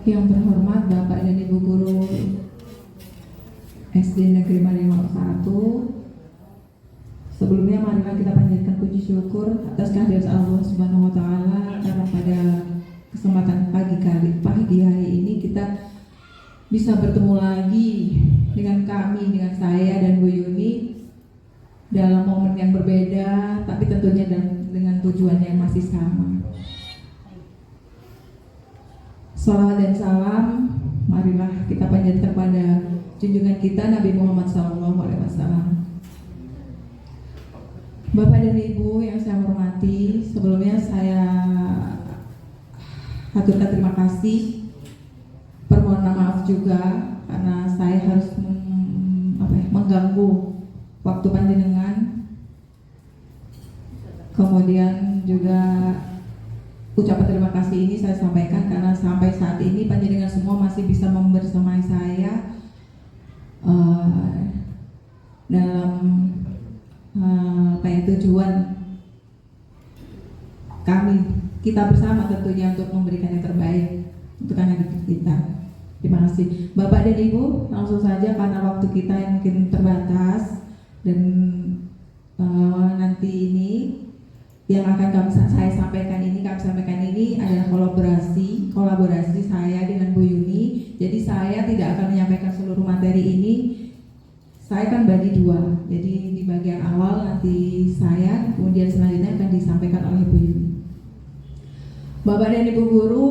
Yang terhormat Bapak dan Ibu Guru SD Negeri Marinau 1, sebelumnya marilah kita panjatkan puji syukur atas kehadirat Allah Subhanahu wa Ta'ala, karena pada kesempatan pagi hari ini kita bisa bertemu lagi dengan dengan saya dan Bu Yuni dalam momen yang berbeda, tapi tentunya dengan tujuan yang masih sama. Salawat dan salam marilah kita panjatkan pada junjungan kita Nabi Muhammad SAW. Bapak dan Ibu yang saya hormati, sebelumnya saya haturkan terima kasih, permohonan maaf juga karena saya harus mengganggu waktu panjenengan. Kemudian juga ucapan terima kasih ini saya sampaikan karena sampai saat ini panjenengan semua masih bisa membersamai saya dalam tujuan kita bersama tentunya untuk memberikan yang terbaik untuk anak-anak kita. Terima kasih Bapak dan Ibu. Langsung saja karena waktu kita yang mungkin terbatas dan nanti ini yang akan saya sampaikan ini adalah kolaborasi saya dengan Bu Yuni. Jadi saya tidak akan menyampaikan seluruh materi ini. Saya akan bagi dua. Jadi di bagian awal nanti saya, kemudian selanjutnya akan disampaikan oleh Bu Yuni. Bapak dan Ibu Guru,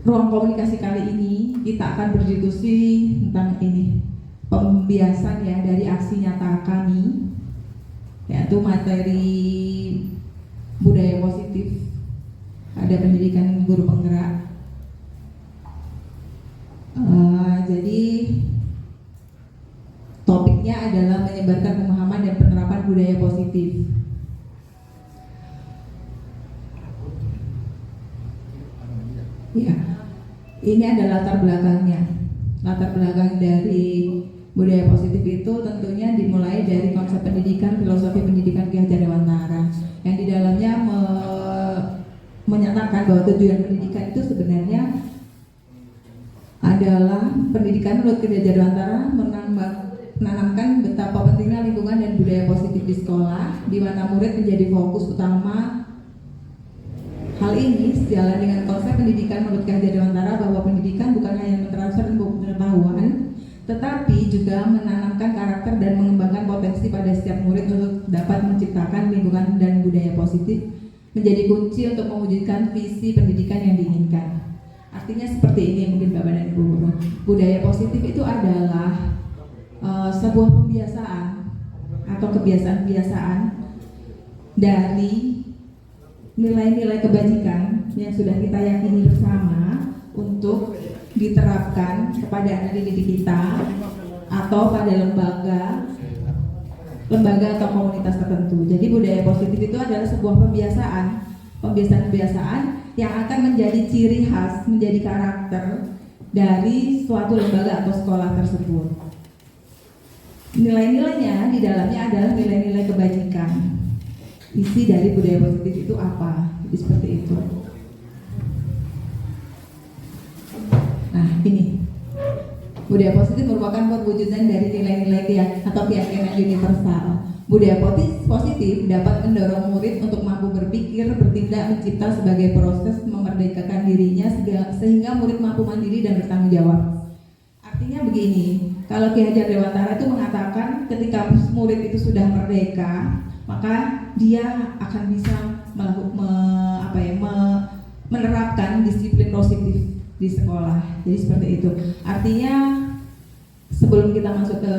ruang komunikasi kali ini kita akan berdiskusi tentang ini, pembiasan ya dari aksi nyata kami, yaitu materi budaya positif, ada pendidikan guru penggerak. Jadi topiknya adalah menyebarkan pemahaman dan penerapan budaya positif. Ya, ini adalah latar belakangnya. Latar belakang dari budaya positif itu tentunya dimulai dari konsep pendidikan, filosofi pendidikan Ki Hajar Dewantara, yang di dalamnya menyatakan bahwa tujuan pendidikan itu sebenarnya adalah pendidikan menurut Ki Hajar Dewantara menanamkan betapa pentingnya lingkungan dan budaya positif di sekolah, di mana murid menjadi fokus utama. Hal ini sejalan dengan konsep pendidikan menurut Ki Hajar Dewantara bahwa pendidikan bukan hanya mentransfer ilmu pengetahuan, tetapi juga menanamkan karakter dan mengembangkan potensi pada setiap murid untuk dapat menciptakan lingkungan dan budaya positif, menjadi kunci untuk mewujudkan visi pendidikan yang diinginkan. Artinya seperti ini mungkin Bapak dan Ibu Guru. Budaya positif itu adalah sebuah pembiasaan atau kebiasaan-kebiasaan dari nilai-nilai kebajikan yang sudah kita yakini bersama untuk diterapkan kepada anak didik kita atau pada lembaga atau komunitas tertentu. Jadi budaya positif itu adalah sebuah pembiasaan yang akan menjadi ciri khas, menjadi karakter dari suatu lembaga atau sekolah tersebut. Nilai-nilainya di dalamnya adalah nilai-nilai kebajikan. Isi dari budaya positif itu apa? Jadi seperti itu. Nah, ini budaya positif merupakan perwujudan dari nilai-nilai atau keyakinan universal. Budaya positif dapat mendorong murid untuk mampu berpikir, bertindak, mencipta sebagai proses memerdekakan dirinya sehingga murid mampu mandiri dan bertanggung jawab. Artinya begini, kalau Ki Hajar Dewantara itu mengatakan ketika murid itu sudah merdeka, maka dia akan bisa menerapkan disiplin positif di sekolah. Jadi seperti itu. Artinya sebelum kita masuk ke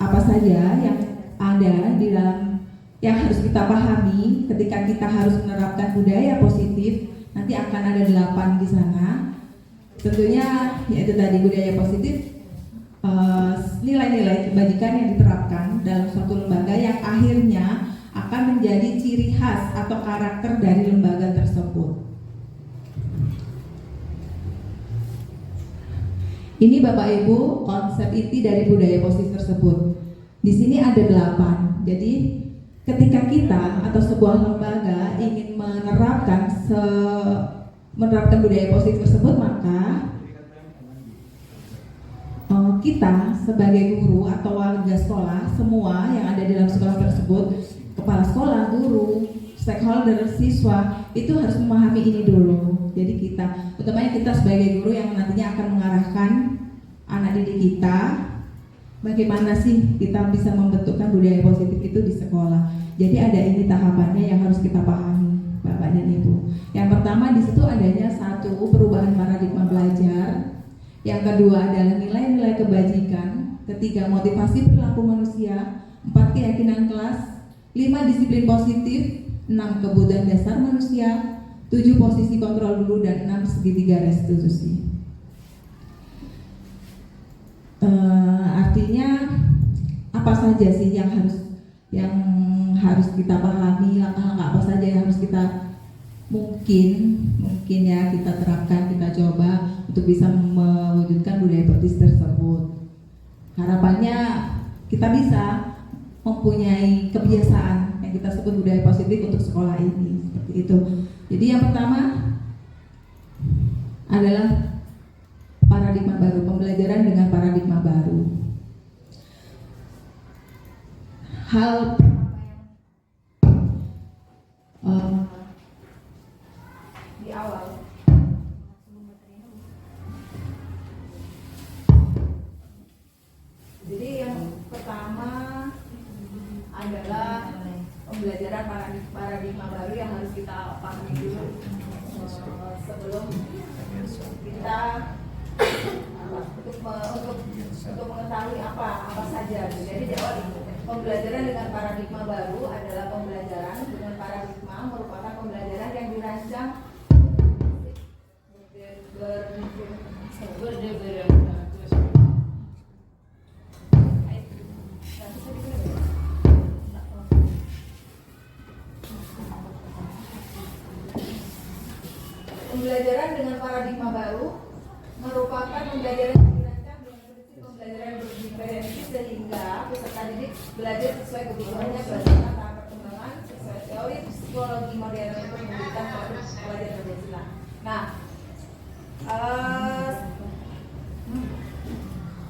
apa saja yang ada di dalam yang harus kita pahami ketika kita harus menerapkan budaya positif, nanti akan ada 8 di sana. Tentunya yaitu tadi budaya positif, nilai-nilai kebajikan yang diterapkan dalam suatu lembaga yang akhirnya akan menjadi ciri khas atau karakter dari lembaga tersebut. Ini Bapak Ibu konsep inti dari budaya positif tersebut. Di sini ada 8. Jadi ketika kita atau sebuah lembaga ingin menerapkan menerapkan budaya positif tersebut, maka kita sebagai guru atau warga sekolah, semua yang ada di dalam sekolah tersebut, kepala sekolah, guru, stakeholder, siswa, itu harus memahami ini dulu. Jadi kita, utamanya kita sebagai guru yang nantinya akan mengarahkan anak didik kita, bagaimana sih kita bisa membentukkan budaya positif itu di sekolah. Jadi ada ini tahapannya yang harus kita pahami, Bapak dan Ibu. Yang pertama di situ adanya satu, perubahan paradigma belajar. Yang kedua adalah nilai-nilai kebajikan. Ketiga, motivasi perilaku manusia. 4, keyakinan kelas. 5, disiplin positif. 6, kebutuhan dasar manusia. 7, posisi kontrol dulu. Dan 6, segitiga restitusi. Artinya apa saja sih yang harus kita pahami, langkah-langkah apa saja yang harus kita mungkin ya kita terapkan, kita coba untuk bisa mewujudkan budaya positif tersebut. Harapannya kita bisa mempunyai kebiasaan yang kita sebut budaya positif untuk sekolah ini, seperti itu. Jadi yang pertama adalah paradigma baru, pembelajaran dengan paradigma baru. Hal di awal jadi yang pertama adalah pembelajaran paradigma baru yang harus kita pahami dulu sebelum kita untuk mengetahui apa saja. Jadi di awal ini pembelajaran dengan paradigma baru adalah pembelajaran dengan paradigma merupakan pembelajaran yang dirancang pembelajaran dengan paradigma baru merupakan pembelajaran yang dirancang dengan prinsip pembelajaran berdiferensi sehingga peserta didik belajar sesuai kebutuhannya berdasarkan tahap perkembangan sesuai teori psikologi modern yang memberikan pelajaran Pancasila. Nah,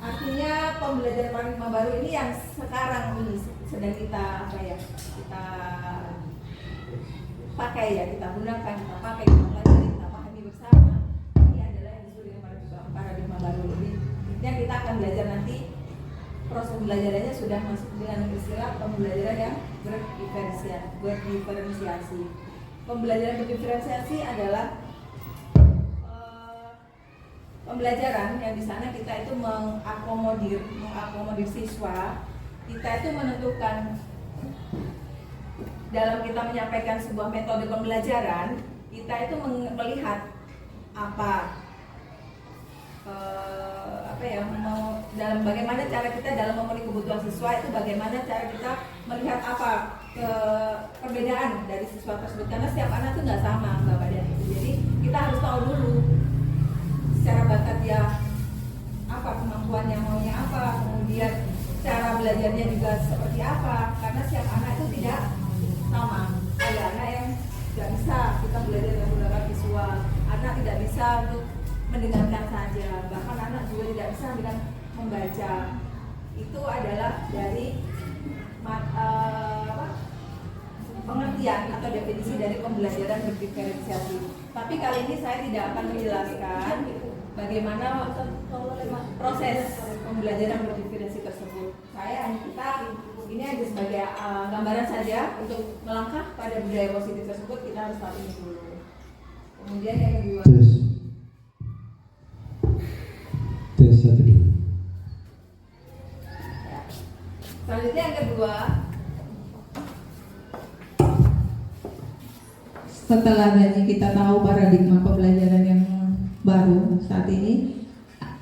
artinya pembelajaran paradigma baru ini yang sekarang ini sedang kita pakai ya, kita gunakan, kita pakai, kita pelajari, kita pahami bersama. Ini adalah yang disebut dengan paradigma baru. Intinya kita akan belajar nanti, proses pembelajarannya sudah masuk dengan istilah pembelajaran yang berdiferensiasi. Pembelajaran berdiferensiasi adalah pembelajaran yang di sana kita itu mengakomodir siswa. Kita itu menentukan dalam kita menyampaikan sebuah metode pembelajaran, kita itu melihat dalam bagaimana cara kita dalam memenuhi kebutuhan siswa itu, bagaimana cara kita melihat perbedaan dari siswa tersebut, karena setiap anak itu nggak sama, Bapak dan Ibu. Jadi kita harus tahu dulu secara bakat dia apa, kemampuannya maunya apa, kemudian cara belajarnya juga seperti apa, karena setiap anak itu tidak sama. Ada anak yang tidak bisa kita belajar dengan menggunakan visual, anak tidak bisa untuk mendengarkan saja, bahkan anak juga tidak bisa dengan membaca. Itu adalah dari pengertian atau definisi dari pembelajaran berdiferensiasi. Tapi kali ini saya tidak akan menjelaskan bagaimana proses pembelajaran berdiferensiasi tersebut. Ini hanya sebagai gambaran saja untuk melangkah pada budaya positif tersebut. Kita harus tahu ini dulu. Kemudian yang kedua, tes 1 2. Selanjutnya yang kedua, setelah tadi kita tahu paradigma pembelajaran yang baru saat ini,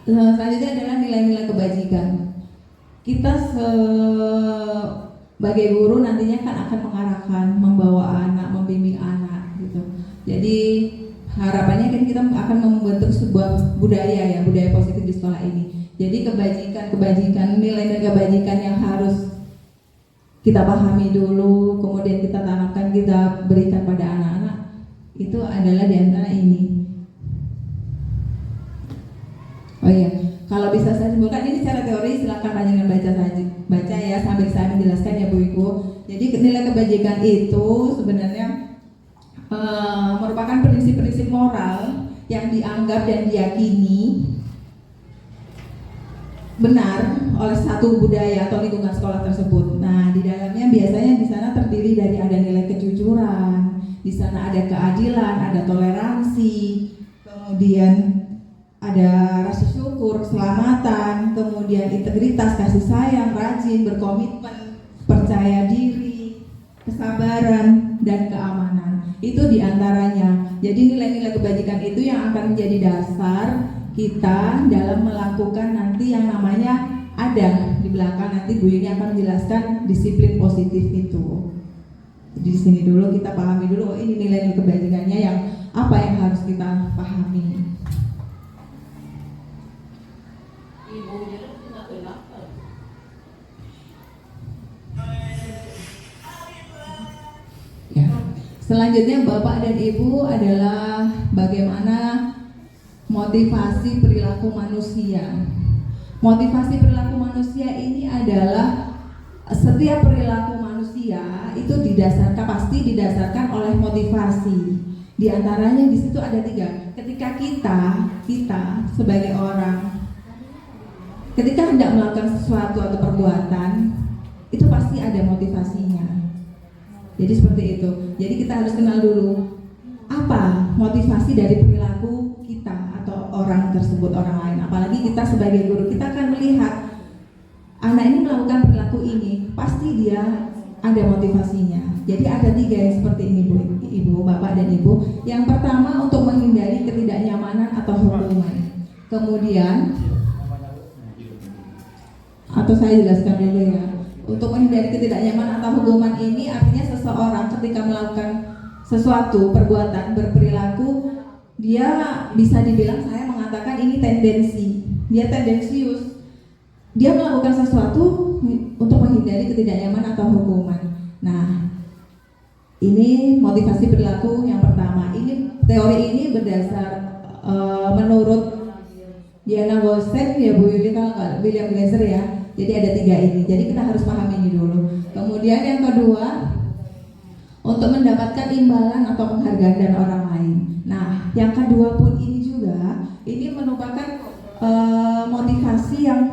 selanjutnya adalah nilai-nilai kebajikan. Kita sebagai guru nantinya kan akan mengarahkan, membawa anak, membimbing anak gitu. Jadi harapannya kan kita akan membentuk sebuah budaya ya, budaya positif di sekolah ini. Jadi kebajikan, nilai-nilai kebajikan yang harus kita pahami dulu, kemudian kita tanamkan, kita berikan pada anak-anak, itu adalah di antara ini. Kalau bisa saya simpulkan ini secara teori, silakan panjenengan baca ya sambil saya menjelaskan ya Bu Ibu. Jadi nilai kebajikan itu sebenarnya merupakan prinsip-prinsip moral yang dianggap dan diyakini benar oleh satu budaya atau lingkungan sekolah tersebut. Nah, di dalamnya biasanya di sana terdiri dari ada nilai kejujuran, di sana ada keadilan, ada toleransi, kemudian ada rasa syukur, keselamatan, kemudian integritas, kasih sayang, rajin, berkomitmen, percaya diri, kesabaran, dan keamanan. Itu diantaranya. Jadi nilai-nilai kebajikan itu yang akan menjadi dasar kita dalam melakukan nanti yang namanya ada di belakang, nanti Bu Yuni akan menjelaskan disiplin positif itu. Jadi di sini dulu kita pahami dulu, oh ini nilai-nilai kebajikannya yang apa yang harus kita pahami. Ya. Selanjutnya Bapak dan Ibu adalah bagaimana motivasi perilaku manusia. Motivasi perilaku manusia ini adalah setiap perilaku manusia itu pasti didasarkan oleh motivasi. Di antaranya di situ ada 3. Ketika kita sebagai orang ketika hendak melakukan sesuatu atau perbuatan itu pasti ada motivasinya. Jadi seperti itu. Jadi kita harus kenal dulu apa motivasi dari perilaku kita atau orang tersebut, orang lain. Apalagi kita sebagai guru, kita akan melihat anak ini melakukan perilaku ini, pasti dia ada motivasinya. Jadi ada 3 yang seperti ini Bu, Ibu, Bapak dan Ibu. Yang pertama untuk menghindari ketidaknyamanan atau hukuman. Kemudian atau saya jelaskan dulu ya. Untuk menghindari ketidaknyamanan atau hukuman ini artinya seseorang ketika melakukan sesuatu perbuatan berperilaku, dia bisa dibilang saya mengatakan ini tendensi, dia tendensius, dia melakukan sesuatu untuk menghindari ketidaknyamanan atau hukuman. Nah, ini motivasi perilaku yang pertama. Ini teori ini berdasar menurut Diana Gosen ya Bu Yuli, kalau nggak William Glasser ya. Jadi ada 3 ini. Jadi kita harus pahami ini dulu. Kemudian yang kedua, untuk mendapatkan imbalan atau penghargaan dari orang lain. Nah, yang kedua pun ini juga, ini merupakan motivasi yang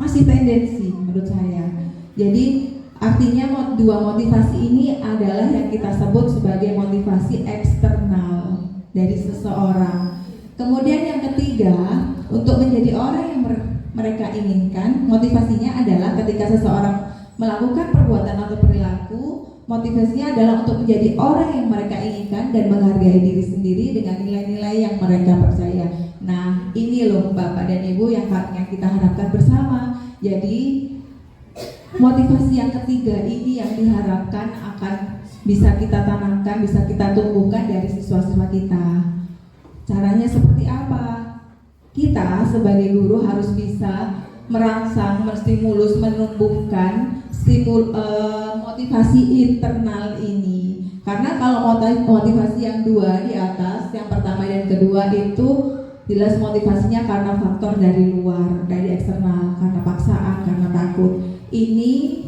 masih tendensi menurut saya. Jadi artinya 2 motivasi ini adalah yang kita sebut sebagai motivasi eksternal dari seseorang. Kemudian yang ketiga, untuk menjadi orang yang mereka inginkan, motivasinya adalah ketika seseorang melakukan perbuatan atau perilaku, motivasinya adalah untuk menjadi orang yang mereka inginkan dan menghargai diri sendiri dengan nilai-nilai yang mereka percaya. Nah, ini loh Bapak dan Ibu yang kita harapkan bersama. Jadi motivasi yang ketiga ini yang diharapkan akan bisa kita tanamkan, bisa kita tumbuhkan dari siswa-siswa kita. Caranya seperti apa? Kita sebagai guru harus bisa merangsang, menstimulus, menumbuhkan motivasi internal ini. Karena kalau motivasi yang 2 di atas, yang pertama dan kedua itu jelas motivasinya karena faktor dari luar, dari eksternal, karena paksaan, karena takut. Ini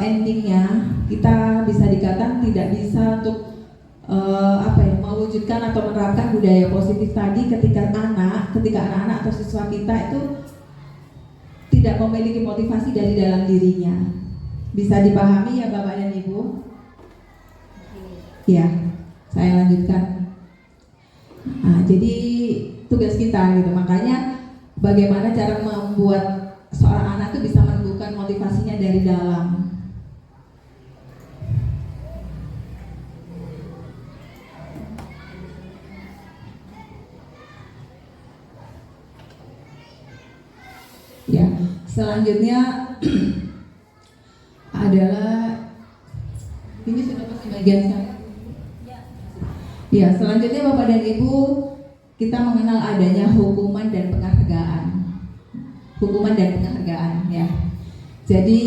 endingnya kita bisa dikatakan tidak bisa untuk mewujudkan atau menerapkan budaya positif tadi ketika anak-anak atau siswa kita itu tidak memiliki motivasi dari dalam dirinya. Bisa dipahami ya Bapak dan Ibu? Ya, saya lanjutkan. Nah, jadi tugas kita gitu. Makanya bagaimana cara membuat seorang anak itu bisa menumbuhkan motivasinya dari dalam. Ya, selanjutnya adalah ini sudah pasti bagian saya. Ya, selanjutnya Bapak dan Ibu, kita mengenal adanya hukuman dan penghargaan. Hukuman dan penghargaan ya. Jadi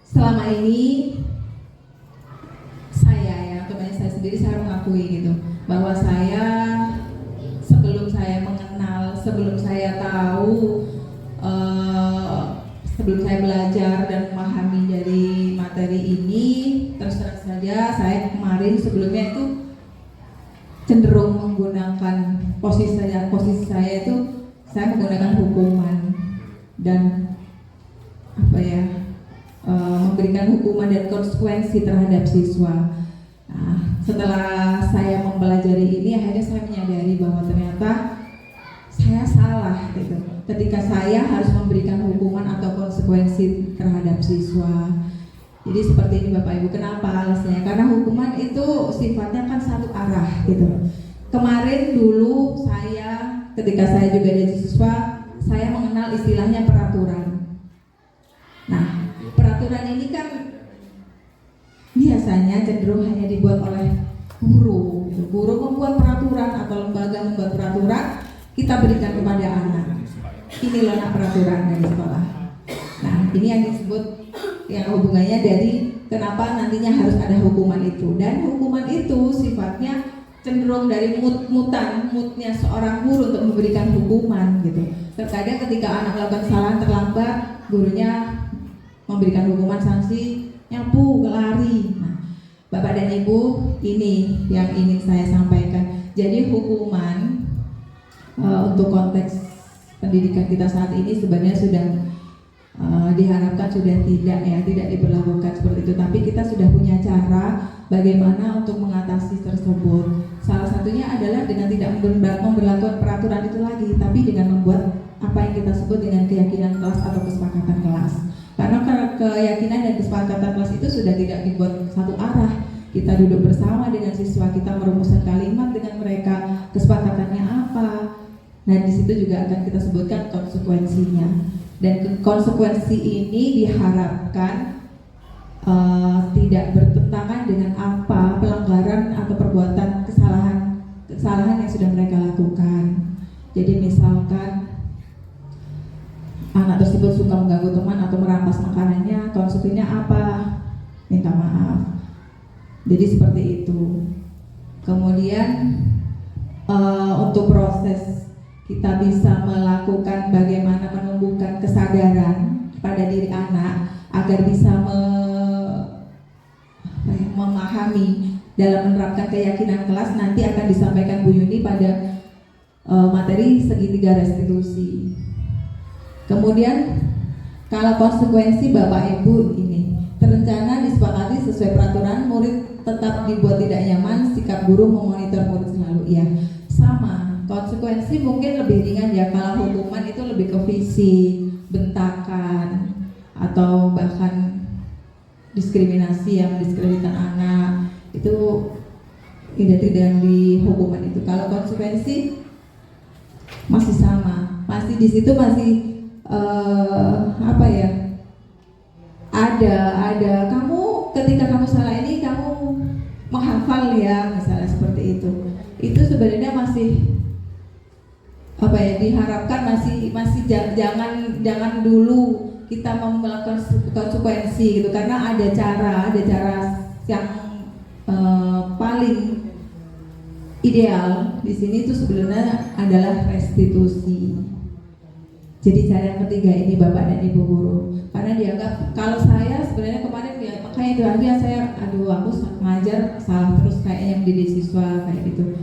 selama ini saya sendiri saya mengakui gitu bahwa saya sebelum saya mengenal sebelum saya tahu, sebelum saya belajar dan memahami dari materi ini, terus terang saja saya kemarin sebelumnya itu cenderung menggunakan posisi saya itu saya menggunakan hukuman dan memberikan hukuman dan konsekuensi terhadap siswa. Nah, setelah saya mempelajari ini, akhirnya saya menyadari bahwa ternyata saya salah gitu. Ketika saya harus memberikan hukuman atau konsekuensi terhadap siswa. Jadi seperti ini Bapak Ibu, kenapa alasannya? Karena hukuman itu sifatnya kan satu arah gitu. Kemarin dulu ketika saya juga jadi siswa, saya mengenal istilahnya peraturan. Nah, peraturan ini kan biasanya cenderung hanya dibuat oleh guru. Guru membuat peraturan atau lembaga membuat peraturan, kita berikan kepada anak. Ini loh peraturan dari sekolah. Nah, ini yang disebut yang hubungannya dari kenapa nantinya harus ada hukuman itu. Dan hukuman itu sifatnya cenderung dari moodnya seorang guru untuk memberikan hukuman gitu. Terkadang ketika anak melakukan kesalahan terlambat, gurunya memberikan hukuman sanksi nyapu, lari. Nah, Bapak dan Ibu, ini yang ingin saya sampaikan. Jadi hukuman untuk konteks pendidikan kita saat ini sebenarnya sudah diharapkan sudah tidak diberlakukan seperti itu. Tapi kita sudah punya cara bagaimana untuk mengatasi tersebut. Salah satunya adalah dengan tidak memberlakukan peraturan itu lagi, tapi dengan membuat apa yang kita sebut dengan keyakinan kelas atau kesepakatan kelas. Karena keyakinan dan kesepakatan kelas itu sudah tidak dibuat satu arah. Kita duduk bersama dengan siswa, kita merumuskan kalimat dengan mereka, kesepakatannya apa. Nah, di situ juga akan kita sebutkan konsekuensinya. Dan konsekuensi ini diharapkan tidak bertentangan dengan apa pelanggaran atau perbuatan kesalahan yang sudah mereka lakukan. Jadi misalkan anak tersebut suka mengganggu teman atau merampas makanannya, konsekuensinya apa? Minta maaf. Jadi seperti itu. Kemudian untuk proses kita bisa melakukan bagaimana menumbuhkan kesadaran pada diri anak agar bisa memahami dalam menerapkan keyakinan kelas. Nanti akan disampaikan Bu Yuni pada materi segitiga restitusi. Kemudian kalau konsekuensi Bapak Ibu ini terencana disepakati sesuai peraturan, murid tetap dibuat tidak nyaman, sikap guru memonitor murid selalu. Ya, sama. Konsekuensi mungkin lebih ringan ya, kalau hukuman itu lebih ke fisik, bentakan, atau bahkan diskriminasi yang mendiskreditkan anak, itu tidak di hukuman itu. Kalau konsekuensi masih sama, masih di situ masih ada kamu ketika kamu salah ini kamu menghafal ya, misalnya seperti itu. Itu sebenarnya masih diharapkan masih jangan dulu kita melakukan konsekuensi gitu, karena ada cara yang paling ideal di sini itu sebenarnya adalah restitusi. Jadi cara yang ketiga ini Bapak dan Ibu guru, karena dianggap kalau saya sebenarnya kemarin ya makanya itu aja saya aku ngajar salah terus kayaknya mendidik siswa kayak gitu,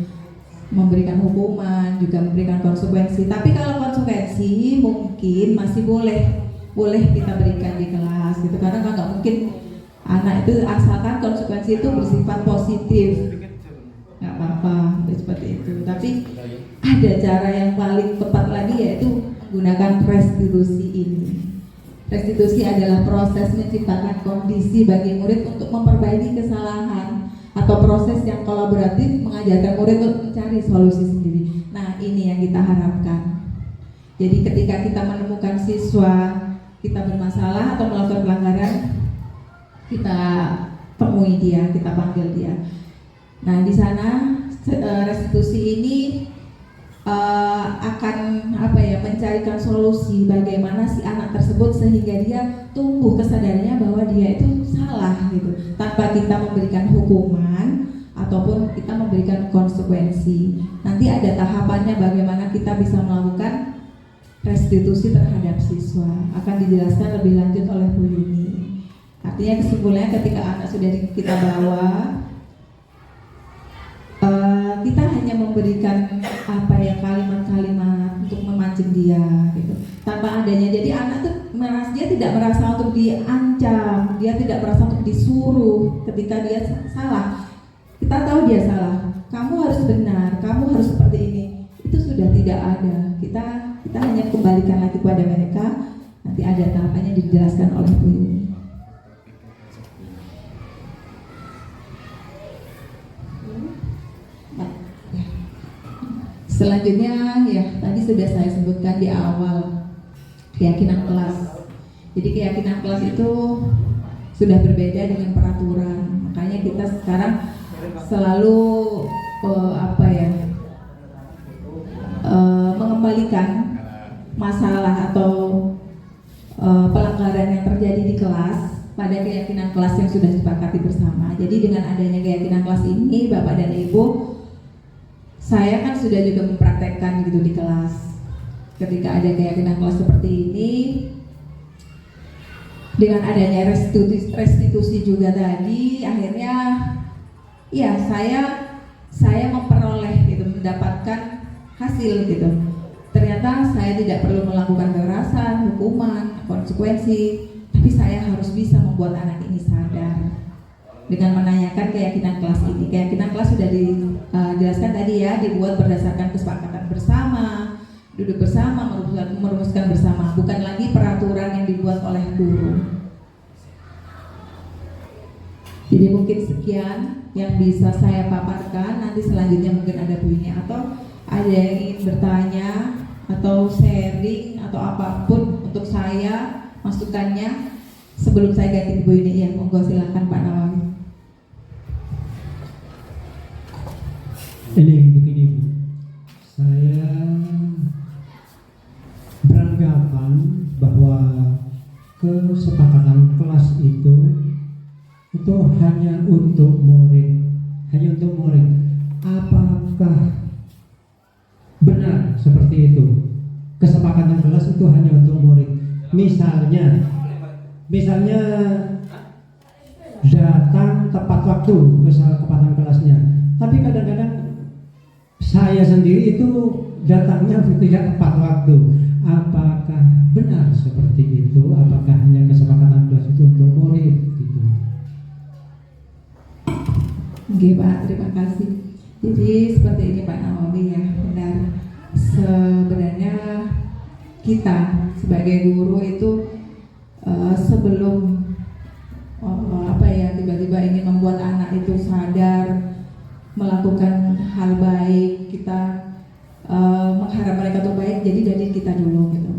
memberikan hukuman juga memberikan konsekuensi. Tapi kalau konsekuensi mungkin masih boleh kita berikan di kelas gitu, karena nggak mungkin anak itu asalkan konsekuensi itu bersifat positif nggak apa-apa seperti itu. Tapi ada cara yang paling tepat lagi, yaitu menggunakan restitusi ini. Restitusi adalah proses menciptakan kondisi bagi murid untuk memperbaiki kesalahan atau proses yang kolaboratif mengajarkan murid untuk mencari solusi sendiri. Nah, ini yang kita harapkan. Jadi ketika kita menemukan siswa kita bermasalah atau melakukan pelanggaran, kita temui dia, kita panggil dia. Nah, di sana restitusi ini akan mencarikan solusi bagaimana si anak tersebut sehingga dia tumbuh kesadarannya bahwa dia itu salah gitu, tanpa kita memberikan hukuman ataupun kita memberikan konsekuensi. Nah, nanti ada tahapannya bagaimana kita bisa melakukan restitusi terhadap siswa. Akan dijelaskan lebih lanjut oleh Bu Yuni. Artinya kesimpulannya ketika anak sudah kita bawa, kita hanya memberikan apa ya, kalimat-kalimat untuk memancing dia gitu, tanpa adanya. Jadi anak tuh dia tidak merasa untuk diancam, dia tidak merasa untuk disuruh ketika dia salah. Kita tahu dia salah, kamu harus benar, kamu harus seperti ini. Itu sudah tidak ada. Kita hanya kembalikan lagi kepada mereka. Nanti ada tahapannya dijelaskan oleh Bu Yuni. Selanjutnya ya tadi sudah saya sebutkan di awal, keyakinan kelas. Jadi keyakinan kelas itu sudah berbeda dengan peraturan. Makanya kita sekarang selalu mengembalikan masalah atau pelanggaran yang terjadi di kelas pada keyakinan kelas yang sudah disepakati bersama. Jadi dengan adanya keyakinan kelas ini, Bapak dan Ibu, saya kan sudah juga mempraktekkan gitu di kelas. Ketika ada keyakinan kelas seperti ini, dengan adanya restitusi juga tadi, akhirnya ya saya memperoleh gitu, mendapatkan hasil gitu. Ternyata saya tidak perlu melakukan kekerasan, hukuman, konsekuensi, tapi saya harus bisa membuat anak ini sadar dengan menanyakan keyakinan kelas ini. Keyakinan kelas sudah dijelaskan tadi ya, dibuat berdasarkan kesepakatan bersama, duduk bersama, merumuskan bersama, bukan lagi peraturan yang dibuat oleh guru. Jadi mungkin sekian yang bisa saya paparkan. Nanti selanjutnya mungkin ada Bu Yuni atau ada yang ingin bertanya atau sharing atau apapun untuk saya, masukannya sebelum saya ganti Bu Yuni. Ya, monggo silakan Pak Nawawi. Ini begini Bu, saya beranggapan bahwa kesepakatan kelas itu hanya untuk murid, Apakah benar seperti itu? Kesepakatan kelas itu hanya untuk murid. Misalnya datang tepat waktu kesepakatan kelasnya, tapi kadang-kadang saya sendiri itu datangnya tidak tepat waktu. Apakah benar seperti itu? Apakah hanya kesepakatan kelas itu untuk murid gitu? Oke Pak, terima kasih. Jadi seperti ini Pak Nawawi ya, benar. Sebenarnya kita sebagai guru itu sebelum tiba-tiba ingin membuat anak itu sadar melakukan hal baik, kita mengharap mereka tuh baik, jadi dari kita dulu gitu.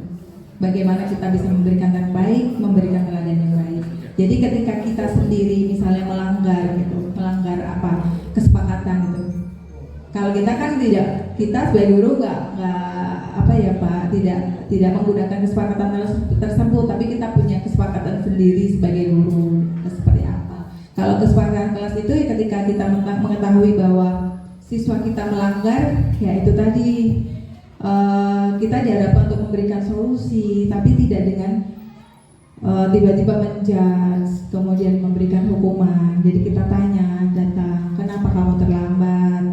Bagaimana kita bisa memberikan yang baik, memberikan teladan yang baik. Jadi ketika kita sendiri misalnya melanggar kesepakatan gitu. Kalau kita kan kita sebagai guru tidak menggunakan kesepakatan tersebut, tapi kita punya kesepakatan sendiri sebagai guru seperti apa. Kalau kesepakatan kelas itu ya ketika kita mengetahui bahwa siswa kita melanggar, ya itu tadi kita diharapkan untuk memberikan solusi, tapi tidak dengan tiba-tiba menjudge, kemudian memberikan hukuman. Jadi kita datang, kenapa kamu terlambat?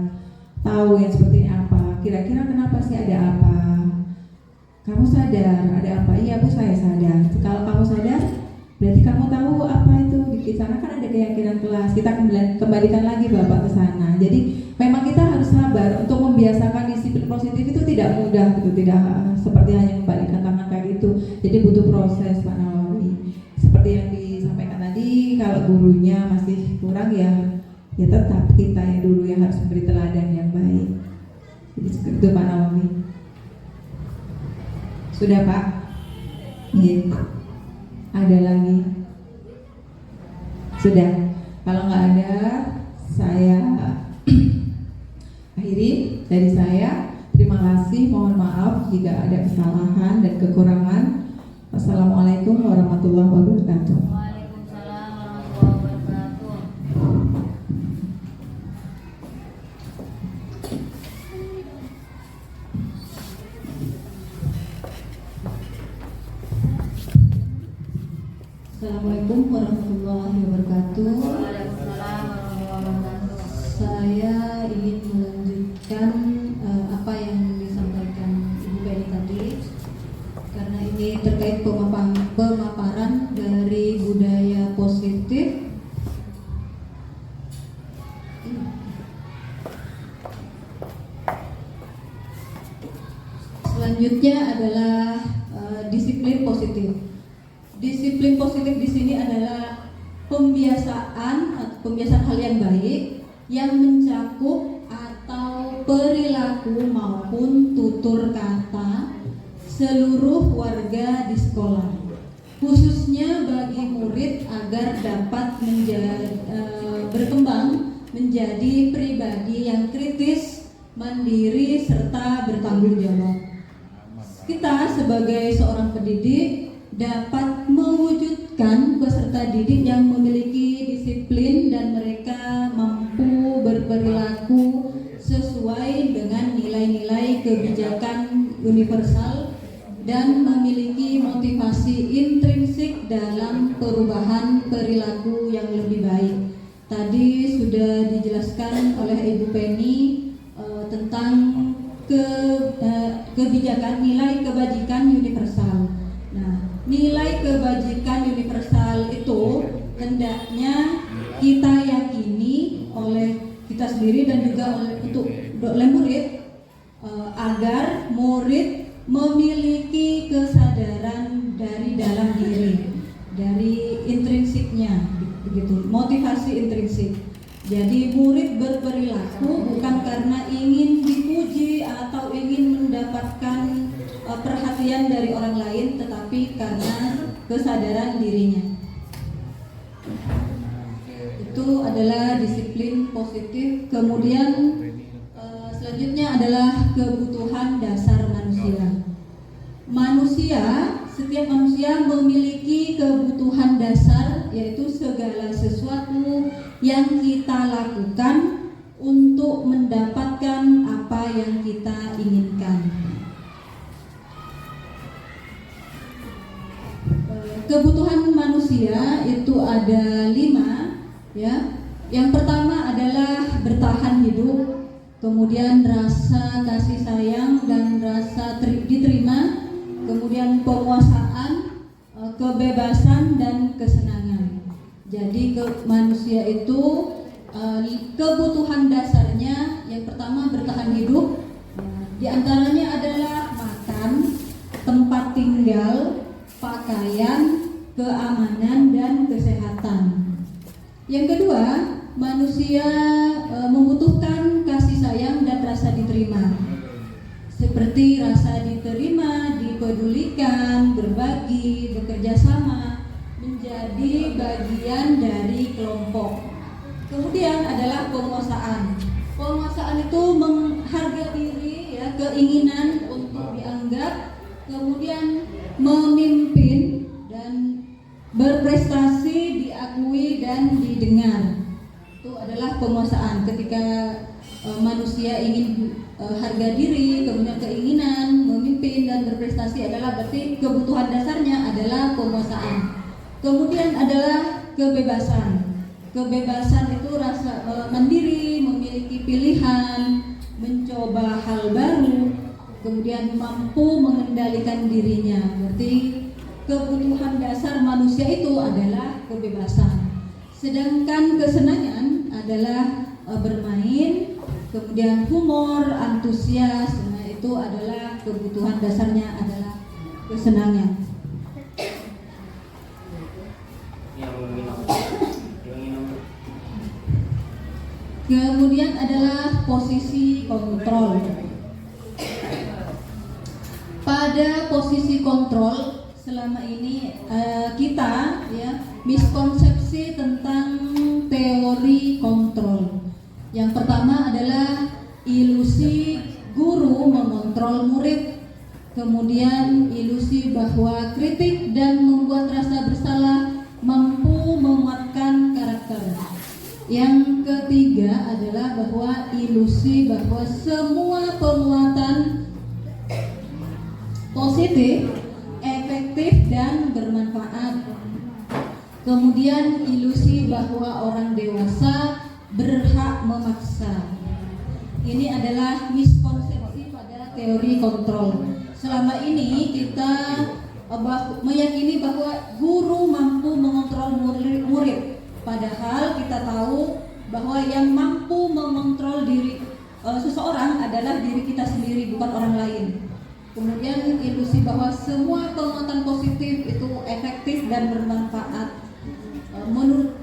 Tahu yang seperti ini apa? Kira-kira kenapa sih, ada apa? Kamu sadar ada apa? Iya Bu, saya sadar. Kalau kamu sadar, berarti kamu tahu apa itu. Di sana kan ada keyakinan kelas. Kita kembalikan lagi Bapak ke sana. Jadi memang kita harus sabar untuk membiasakan disiplin positif itu tidak mudah gitu, tidak seperti hanya membalikan tangan kayak gitu. Jadi butuh proses Pak Nawawi. Seperti yang disampaikan tadi, kalau gurunya masih kurang ya tetap kita yang dulu yang harus memberi teladan yang baik. Jadi seperti itu Pak Nawawi. Sudah Pak? Iya. Ada lagi? Sudah. Kalau nggak ada, saya akhiri dari saya. Terima kasih. Mohon maaf jika ada kesalahan dan kekurangan. Wassalamualaikum warahmatullahi wabarakatuh. Waalaikumsalam warahmatullahi wabarakatuh. Assalamualaikum warahmatullahi wabarakatuh. Waalaikumsalam warahmatullahi wabarakatuh. Saya ingin melanjutkan apa yang disampaikan Ibu Penny tadi, karena ini terkait pemaparan dari budaya positif. Selanjutnya adalah disiplin positif. Disiplin positif di sini adalah pembiasaan hal yang baik yang mencakup atau perilaku maupun tutur kata seluruh warga di sekolah, khususnya bagi murid agar dapat berkembang menjadi pribadi yang kritis, mandiri, serta bertanggung jawab. Kita sebagai seorang pendidik dapat mewujudkan peserta didik yang memiliki disiplin dan mereka mampu berperilaku sesuai dengan nilai-nilai kebijakan universal dan memiliki motivasi intrinsik dalam perubahan perilaku yang lebih baik. Tadi sudah dijelaskan oleh Ibu Penny tentang kebijakan nilai kebajikan universal. Nah, nilai kebajikan universal itu hendaknya kita yakini oleh kita sendiri dan juga oleh murid agar murid memiliki kesadaran dari dalam diri, dari intrinsiknya, begitu, motivasi intrinsik. Jadi murid berperilaku bukan karena ingin dipuji atau ingin mendapatkan perhatian dari orang lain, tetapi karena kesadaran dirinya. Itu adalah disiplin positif. Kemudian selanjutnya adalah kebutuhan dasar manusia. Setiap manusia memiliki kebutuhan dasar, yaitu segala sesuatu yang kita lakukan untuk mendapatkan apa yang kita inginkan. Kebutuhan manusia itu ada 5, ya. Yang pertama adalah bertahan hidup, kemudian rasa kasih sayang dan rasa diterima, kemudian penguasaan, kebebasan dan kesenangan. Jadi manusia itu kebutuhan dasarnya yang pertama bertahan hidup. Di antaranya adalah makan, tempat tinggal, pakaian, keamanan dan kesehatan. Yang kedua, manusia membutuhkan kasih sayang dan rasa diterima, seperti rasa diterima, dipedulikan, berbagi, bekerja sama, menjadi bagian dari kelompok. Kemudian adalah penguasaan. Penguasaan itu menghargai diri, ya, keinginan untuk dianggap, kemudian memimpin dan berprestasi, diakui dan didengar. Itu adalah penguasaan. Ketika manusia ingin harga diri, kemudian keinginan memimpin dan berprestasi, adalah berarti kebutuhan dasarnya adalah penguasaan. Kemudian adalah kebebasan. Kebebasan itu rasa mandiri, memiliki pilihan, mencoba hal baru, kemudian mampu mengendalikan dirinya. Berarti kebutuhan dasar manusia itu adalah kebebasan. Sedangkan kesenangan adalah bermain, kemudian humor, antusias. Nah, itu adalah kebutuhan dasarnya adalah kesenangan. Kemudian adalah posisi kontrol. Pada posisi kontrol selama ini kita, ya, miskonsepsi tentang teori kontrol. Yang pertama adalah ilusi guru mengontrol murid, kemudian ilusi bahwa kritik dan membuat rasa bersalah mampu menguatkan karakter. Yang ketiga adalah bahwa ilusi bahwa semua penguatan positif, efektif dan bermanfaat. Kemudian ilusi bahwa orang dewasa berhak memaksa. Ini adalah miskonsepsi pada teori kontrol. Selama ini kita meyakini bahwa guru mampu mengontrol murid. Padahal kita tahu bahwa yang mampu mengontrol diri seseorang adalah diri kita sendiri, bukan orang lain. Kemudian ilusi bahwa semua penguatan positif itu efektif dan bermanfaat. Menurut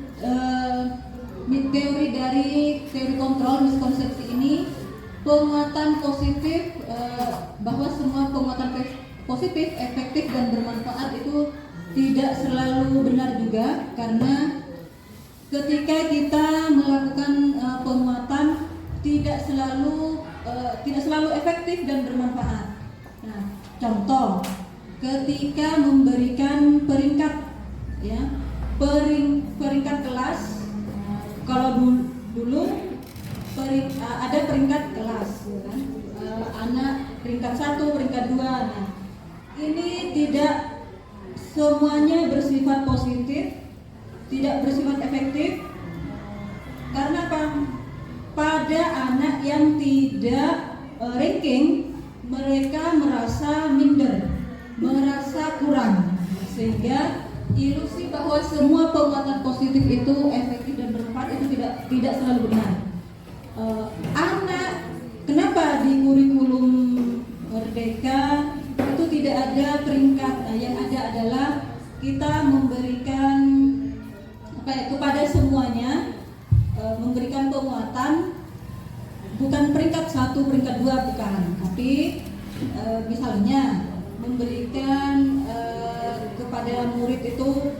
teori dari teori kontrol miskonsepsi ini, penguatan positif bahwa semua penguatan positif efektif dan bermanfaat itu tidak selalu benar juga, karena ketika kita melakukan penguatan tidak selalu efektif dan bermanfaat. Nah, contoh ketika memberikan peringkat, ya, peringkat kelas, kalau dulu ada peringkat kelas, ya kan? Anak peringkat 1, peringkat 2. Nah, ini tidak semuanya bersifat positif, tidak bersifat efektif. Karena apa? Pada anak yang tidak ranking, mereka merasa minder, merasa kurang, sehingga ilusi bahwa semua penguatan positif itu efektif dan bermanfaat itu tidak selalu benar. Anak, kenapa di kurikulum Merdeka itu tidak ada peringkat? Yang ada adalah kita memberikan kepada semuanya, memberikan penguatan, bukan peringkat 1, peringkat 2, bukan, tapi misalnya memberikan kepada murid itu,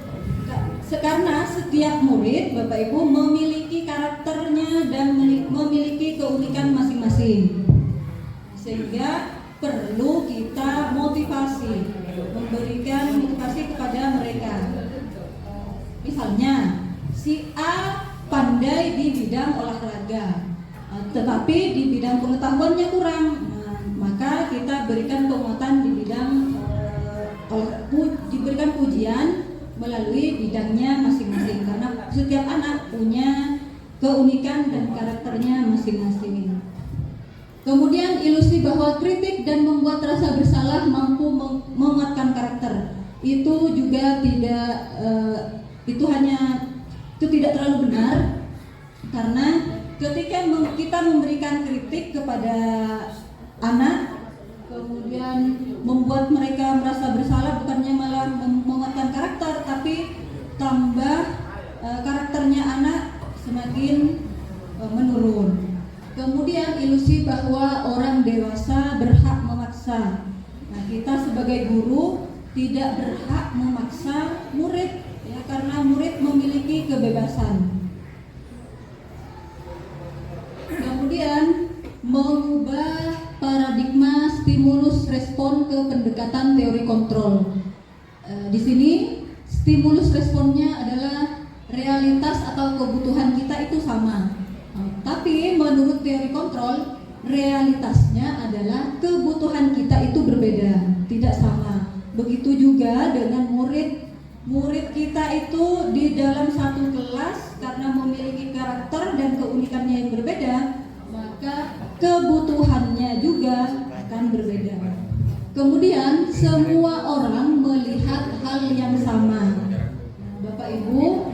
karena setiap murid, Bapak Ibu, memiliki karakternya dan memiliki keunikan masing-masing, sehingga perlu kita memberikan motivasi kepada mereka. Misalnya, si A pandai di bidang olahraga, tetapi di bidang pengetahuannya kurang. Maka kita berikan penguatan di bidang diberikan pujian melalui bidangnya masing-masing, karena setiap anak punya keunikan dan karakternya masing-masing. Kemudian ilusi bahwa kritik dan membuat rasa bersalah mampu menguatkan karakter, itu juga itu tidak terlalu benar, karena ketika kita memberikan kritik kepada anak, kemudian membuat mereka merasa bersalah, bukannya malah menguatkan karakter, tapi tambah karakternya anak semakin menurun. Kemudian ilusi bahwa orang dewasa berhak memaksa. Nah, kita sebagai guru tidak berhak memaksa murid, ya, karena murid memiliki kebebasan. Kemudian mengubah paradigma stimulus respon ke pendekatan teori kontrol. Di sini stimulus responnya adalah realitas atau kebutuhan kita itu sama. Tapi menurut teori kontrol, realitasnya adalah kebutuhan kita itu berbeda, tidak sama. Begitu juga dengan murid kita itu di dalam satu kelas, karena memiliki karakter dan keunikannya yang berbeda, maka kebutuhannya juga akan berbeda. Kemudian semua orang melihat hal yang sama. Bapak Ibu,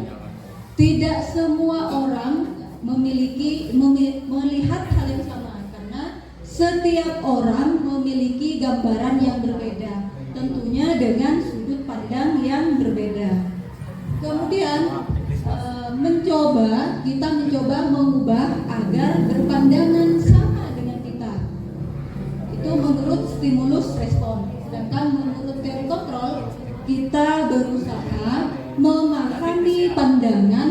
tidak semua orang melihat hal yang sama, karena setiap orang memiliki gambaran yang berbeda, tentunya dengan sudut pandang yang berbeda. Kemudian kita mencoba mengubah agar berpandangan sama dengan kita. Itu menurut stimulus respon. Sedangkan menurut teori kontrol, kita berusaha memahami pandangan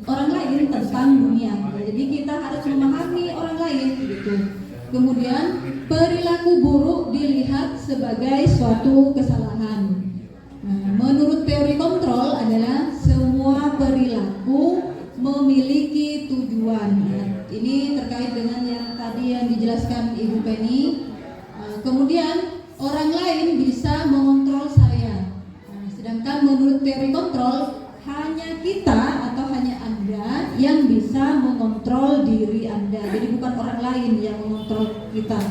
orang lain tentang dunia. Jadi kita harus memahami orang lain, gitu. Kemudian perilaku buruk dilihat sebagai suatu kesalahan. Nah, menurut teori kontrol adalah semua perilaku memiliki tujuan. Nah, ini terkait dengan yang tadi yang dijelaskan Ibu Penny. Kemudian orang lain bisa mengontrol saya. Nah, sedangkan menurut teori kontrol hanya kita atau hanya Anda yang bisa mengontrol diri Anda. Jadi bukan orang lain yang mengontrol kita,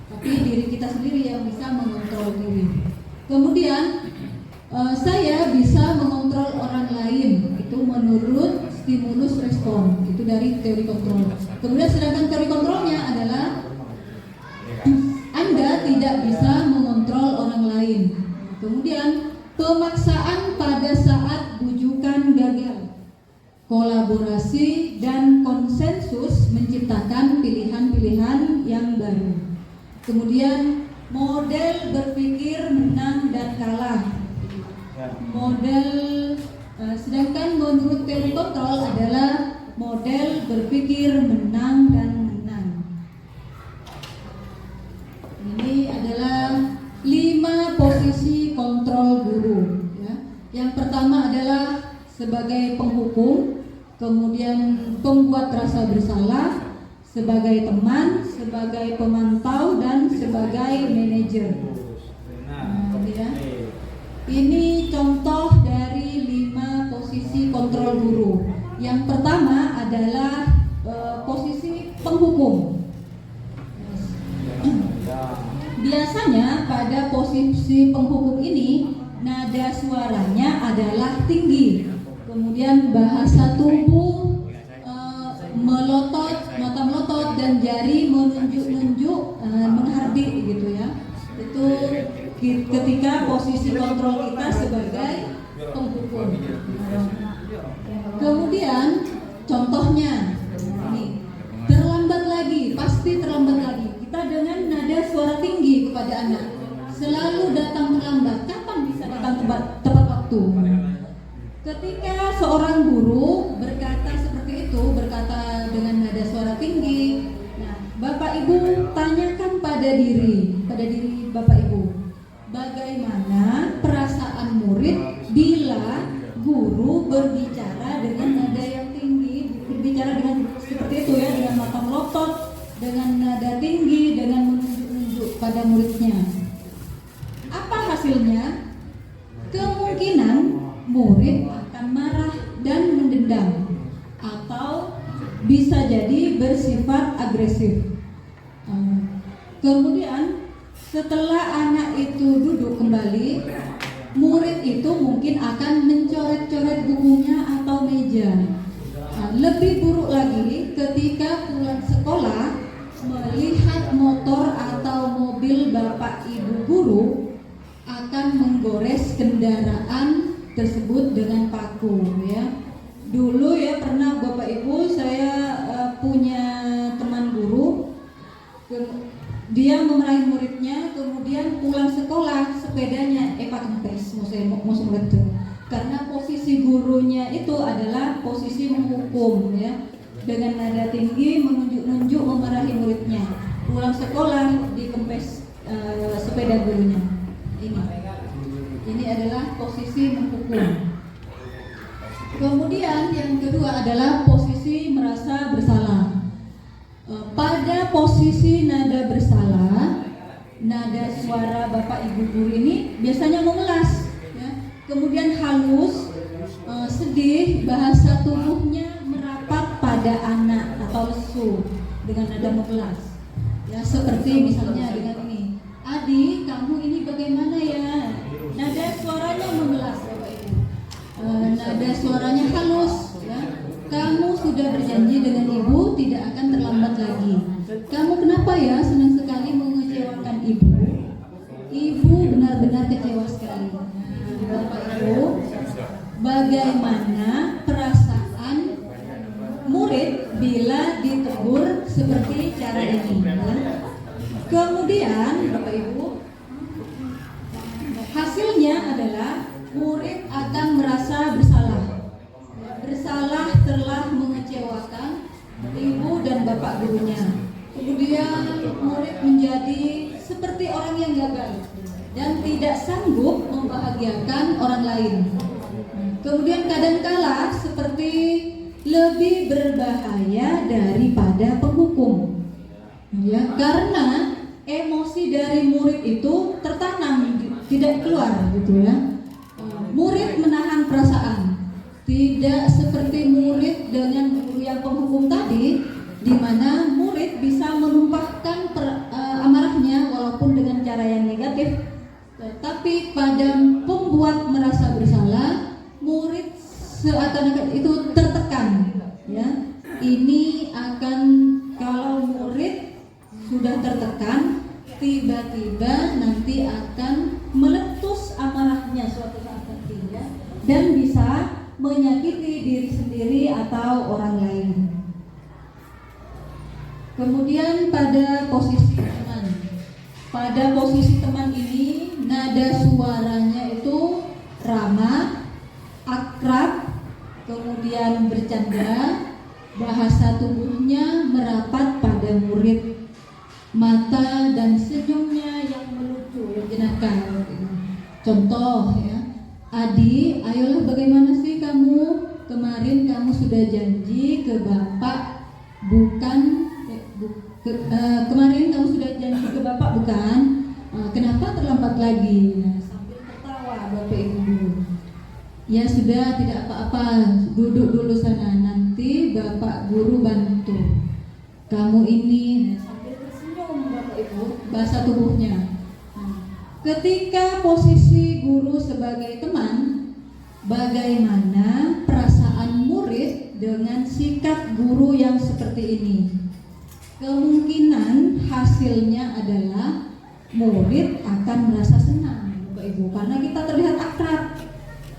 tapi diri kita sendiri yang bisa mengontrol diri. Kemudian saya bisa mengontrol orang lain, itu menurut stimulus respon, itu dari teori kontrol. Kemudian sedangkan teori kontrolnya adalah Anda tidak bisa mengontrol orang lain. Kemudian pemaksaan pada saat bujukan gagal, kolaborasi dan konsensus menciptakan pilihan-pilihan yang baru. Kemudian model berpikir menang dan kalah. Model sedangkan menurut teori kontrol adalah model berpikir menang dan menang. Ini adalah 5 posisi kontrol guru ya. Yang pertama adalah sebagai penghukum, kemudian pembuat rasa bersalah, sebagai teman, sebagai pemantau, dan sebagai manajer. Ya. Ini contoh dari 5 posisi kontrol guru. Yang pertama adalah posisi penghukum. Biasanya pada posisi penghukum ini nada suaranya adalah tinggi, kemudian bahasa tubuh mata melotot dan jari menunjuk-nunjuk menghardik gitu ya. Itu ketika posisi kontrol kita sebagai penghukum. Kemudian contohnya ini, terlambat lagi, pasti terlambat lagi. Kita dengan nada suara tinggi kepada anak, selalu datang terlambat. Kapan bisa datang tepat waktu? Ketika seorang guru berkata seperti itu, berkata dengan nada suara tinggi, nah, Bapak Ibu tanyakan pada diri Bapak Ibu, bagaimana perasaan murid bila guru berbicara dengan nada yang tinggi, berbicara dengan seperti itu ya, dengan mata melotot, dengan nada tinggi, dengan menunjuk-nunjuk pada muridnya. Apa hasilnya? Kemungkinan murid akan marah dan mendendam, atau bisa jadi bersifat agresif. Kemudian setelah anak itu duduk kembali, murid itu mungkin akan mencoret-coret bukunya atau meja. Lebih buruk lagi ketika pulang sekolah melihat motor atau mobil bapak ibu guru akan menggores kendaraan tersebut dengan paku ya. Dulu ya pernah bapak ibu saya punya teman guru, dia memarahi muridnya, kemudian pulang sekolah sepedanya Pak kempes musuh murid itu. Karena posisi gurunya itu adalah posisi menghukum ya, dengan nada tinggi menunjuk-nunjuk memarahi muridnya. Pulang sekolah dikempes sepeda gurunya. Ini adalah posisi menghukum. Kemudian yang kedua adalah posisi merasa bersalah. Pada posisi nada bersalah, nada suara bapak ibu guru ini biasanya memelas ya. Kemudian halus, sedih, bahasa tubuhnya merapat pada anak atau lesu dengan nada memelas ya, seperti misalnya dengan ini, Adi kamu ini bagaimana ya, nada suaranya memelas bapak ibu, nada suaranya halus ya. Kamu sudah berjanji dengan ibu tidak akan terlambat lagi. Kamu kenapa ya senang sekali mengecewakan ibu? Ibu benar-benar kecewa sekali. Bapak Ibu, bagaimana perasaan murid bila ditegur seperti cara ini? Kemudian Bapak Ibu, hasilnya adalah murid akan merasa bersalah telah mengecewakan ibu dan bapak gurunya. Kemudian murid menjadi seperti orang yang gagal dan tidak sanggup membahagiakan orang lain. Kemudian kadangkala seperti lebih berbahaya daripada penghukum ya, karena emosi dari murid itu tertanam, tidak keluar gitu ya. Murid menahan perasaan, tidak seperti murid dengan guru yang penghukum tadi, di mana murid bisa menumpahkan amarahnya walaupun dengan cara yang negatif, tetapi pada pembuat merasa bersalah, murid seakan-akan itu tertekan, ya. Ini akan, kalau murid sudah tertekan, tiba-tiba nanti akan meletus amarahnya suatu saat nanti, ya, dan bisa menyakiti diri sendiri atau orang lain. Kemudian pada posisi teman ini nada suaranya itu ramah, akrab, kemudian bercanda, bahasa tubuhnya merapat pada murid, mata dan senyumnya yang melucu, menyenangkan. Contoh, ya, Adi, ayolah, bagaimana sih kamu? Kemarin kamu sudah janji ke Bapak, bukan? Kemarin kamu sudah janji ke Bapak, bukan? Kenapa terlambat lagi? Nah, sambil tertawa Bapak Ibu. Ya sudah, tidak apa-apa, duduk dulu sana, nanti Bapak Guru bantu. Kamu ini, sambil tersenyum Bapak Ibu, bahasa tubuhnya. Ketika posisi guru sebagai teman, bagaimana perasaan murid dengan sikap guru yang seperti ini? Kemungkinan hasilnya adalah murid akan merasa senang, Bapak Ibu, karena kita terlihat akrab,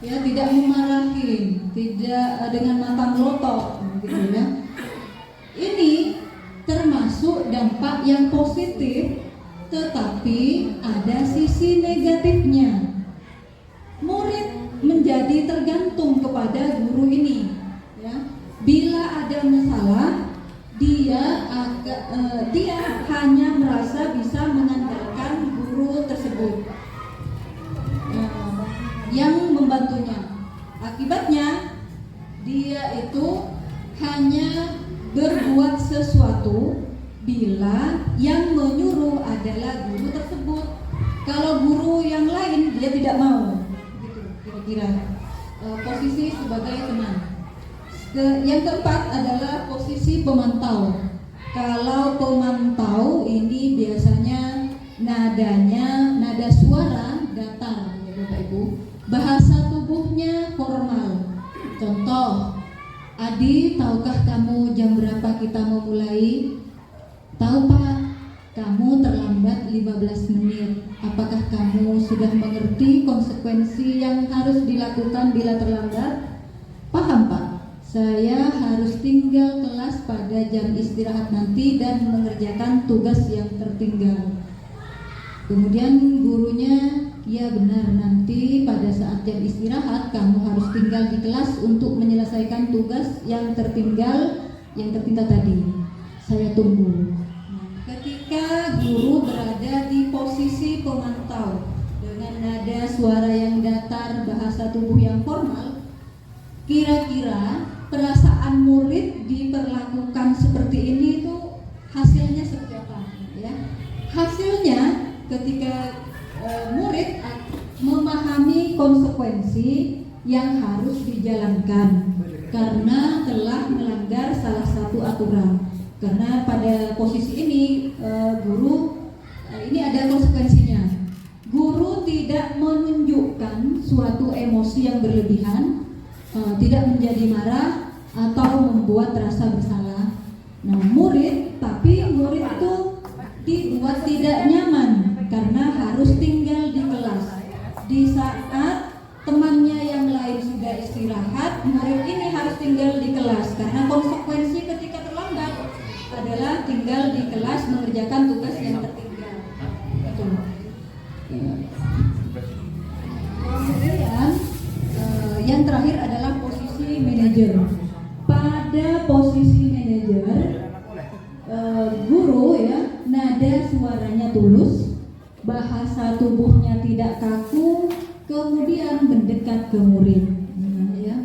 ya, tidak memarahi, tidak dengan mata melotot, gitu ya. Ini termasuk dampak yang positif, tetapi ada sisi negatifnya. Murid menjadi tergantung kepada guru ini, ya. Bila ada masalah, dia hanya merasa bisa mengandalkan guru tersebut yang membantunya. Akibatnya dia itu hanya berbuat sesuatu bila yang menyuruh adalah guru tersebut. Kalau guru yang lain dia tidak mau, gitu kira-kira. Posisi sebagai teman. Yang keempat adalah posisi pemantau. Kalau pemantau ini biasanya nada suara datar, ya Bapak Ibu. Bahasa tubuhnya formal. Contoh, Adi, tahukah kamu jam berapa kita mau mulai? Tahu Pak, kamu terlambat 15 menit. Apakah kamu sudah mengerti konsekuensi yang harus dilakukan bila terlambat? Paham Pak, saya harus tinggal kelas pada jam istirahat nanti dan mengerjakan tugas yang tertinggal. Kemudian gurunya, ya benar, nanti pada saat jam istirahat kamu harus tinggal di kelas untuk menyelesaikan tugas yang tertinggal tadi. Saya tunggu. Ketika guru berada di posisi pemantau dengan nada suara yang datar, bahasa tubuh yang formal, kira-kira perasaan murid diperlakukan seperti ini itu hasilnya seperti apa? Ya, hasilnya ketika murid memahami konsekuensi yang harus dijalankan karena telah melanggar salah satu aturan. Karena pada posisi ini guru ini ada konsekuensinya. Guru tidak menunjukkan suatu emosi yang berlebihan, tidak menjadi marah atau membuat rasa bersalah. Nah, murid itu dibuat tidak nyaman karena harus tinggal di kelas. Di saat temannya yang lain sudah istirahat, murid ini harus tinggal di kelas karena konsekuensi ketika terlambat adalah tinggal di kelas mengerjakan tugas yang tertinggal. Itu. Kemudian yang terakhir adalah posisi manajer. Pada posisi manajer, guru, ya, nada suaranya tulus, bahasa tubuhnya tidak kaku, kemudian mendekat ke murid. Ya.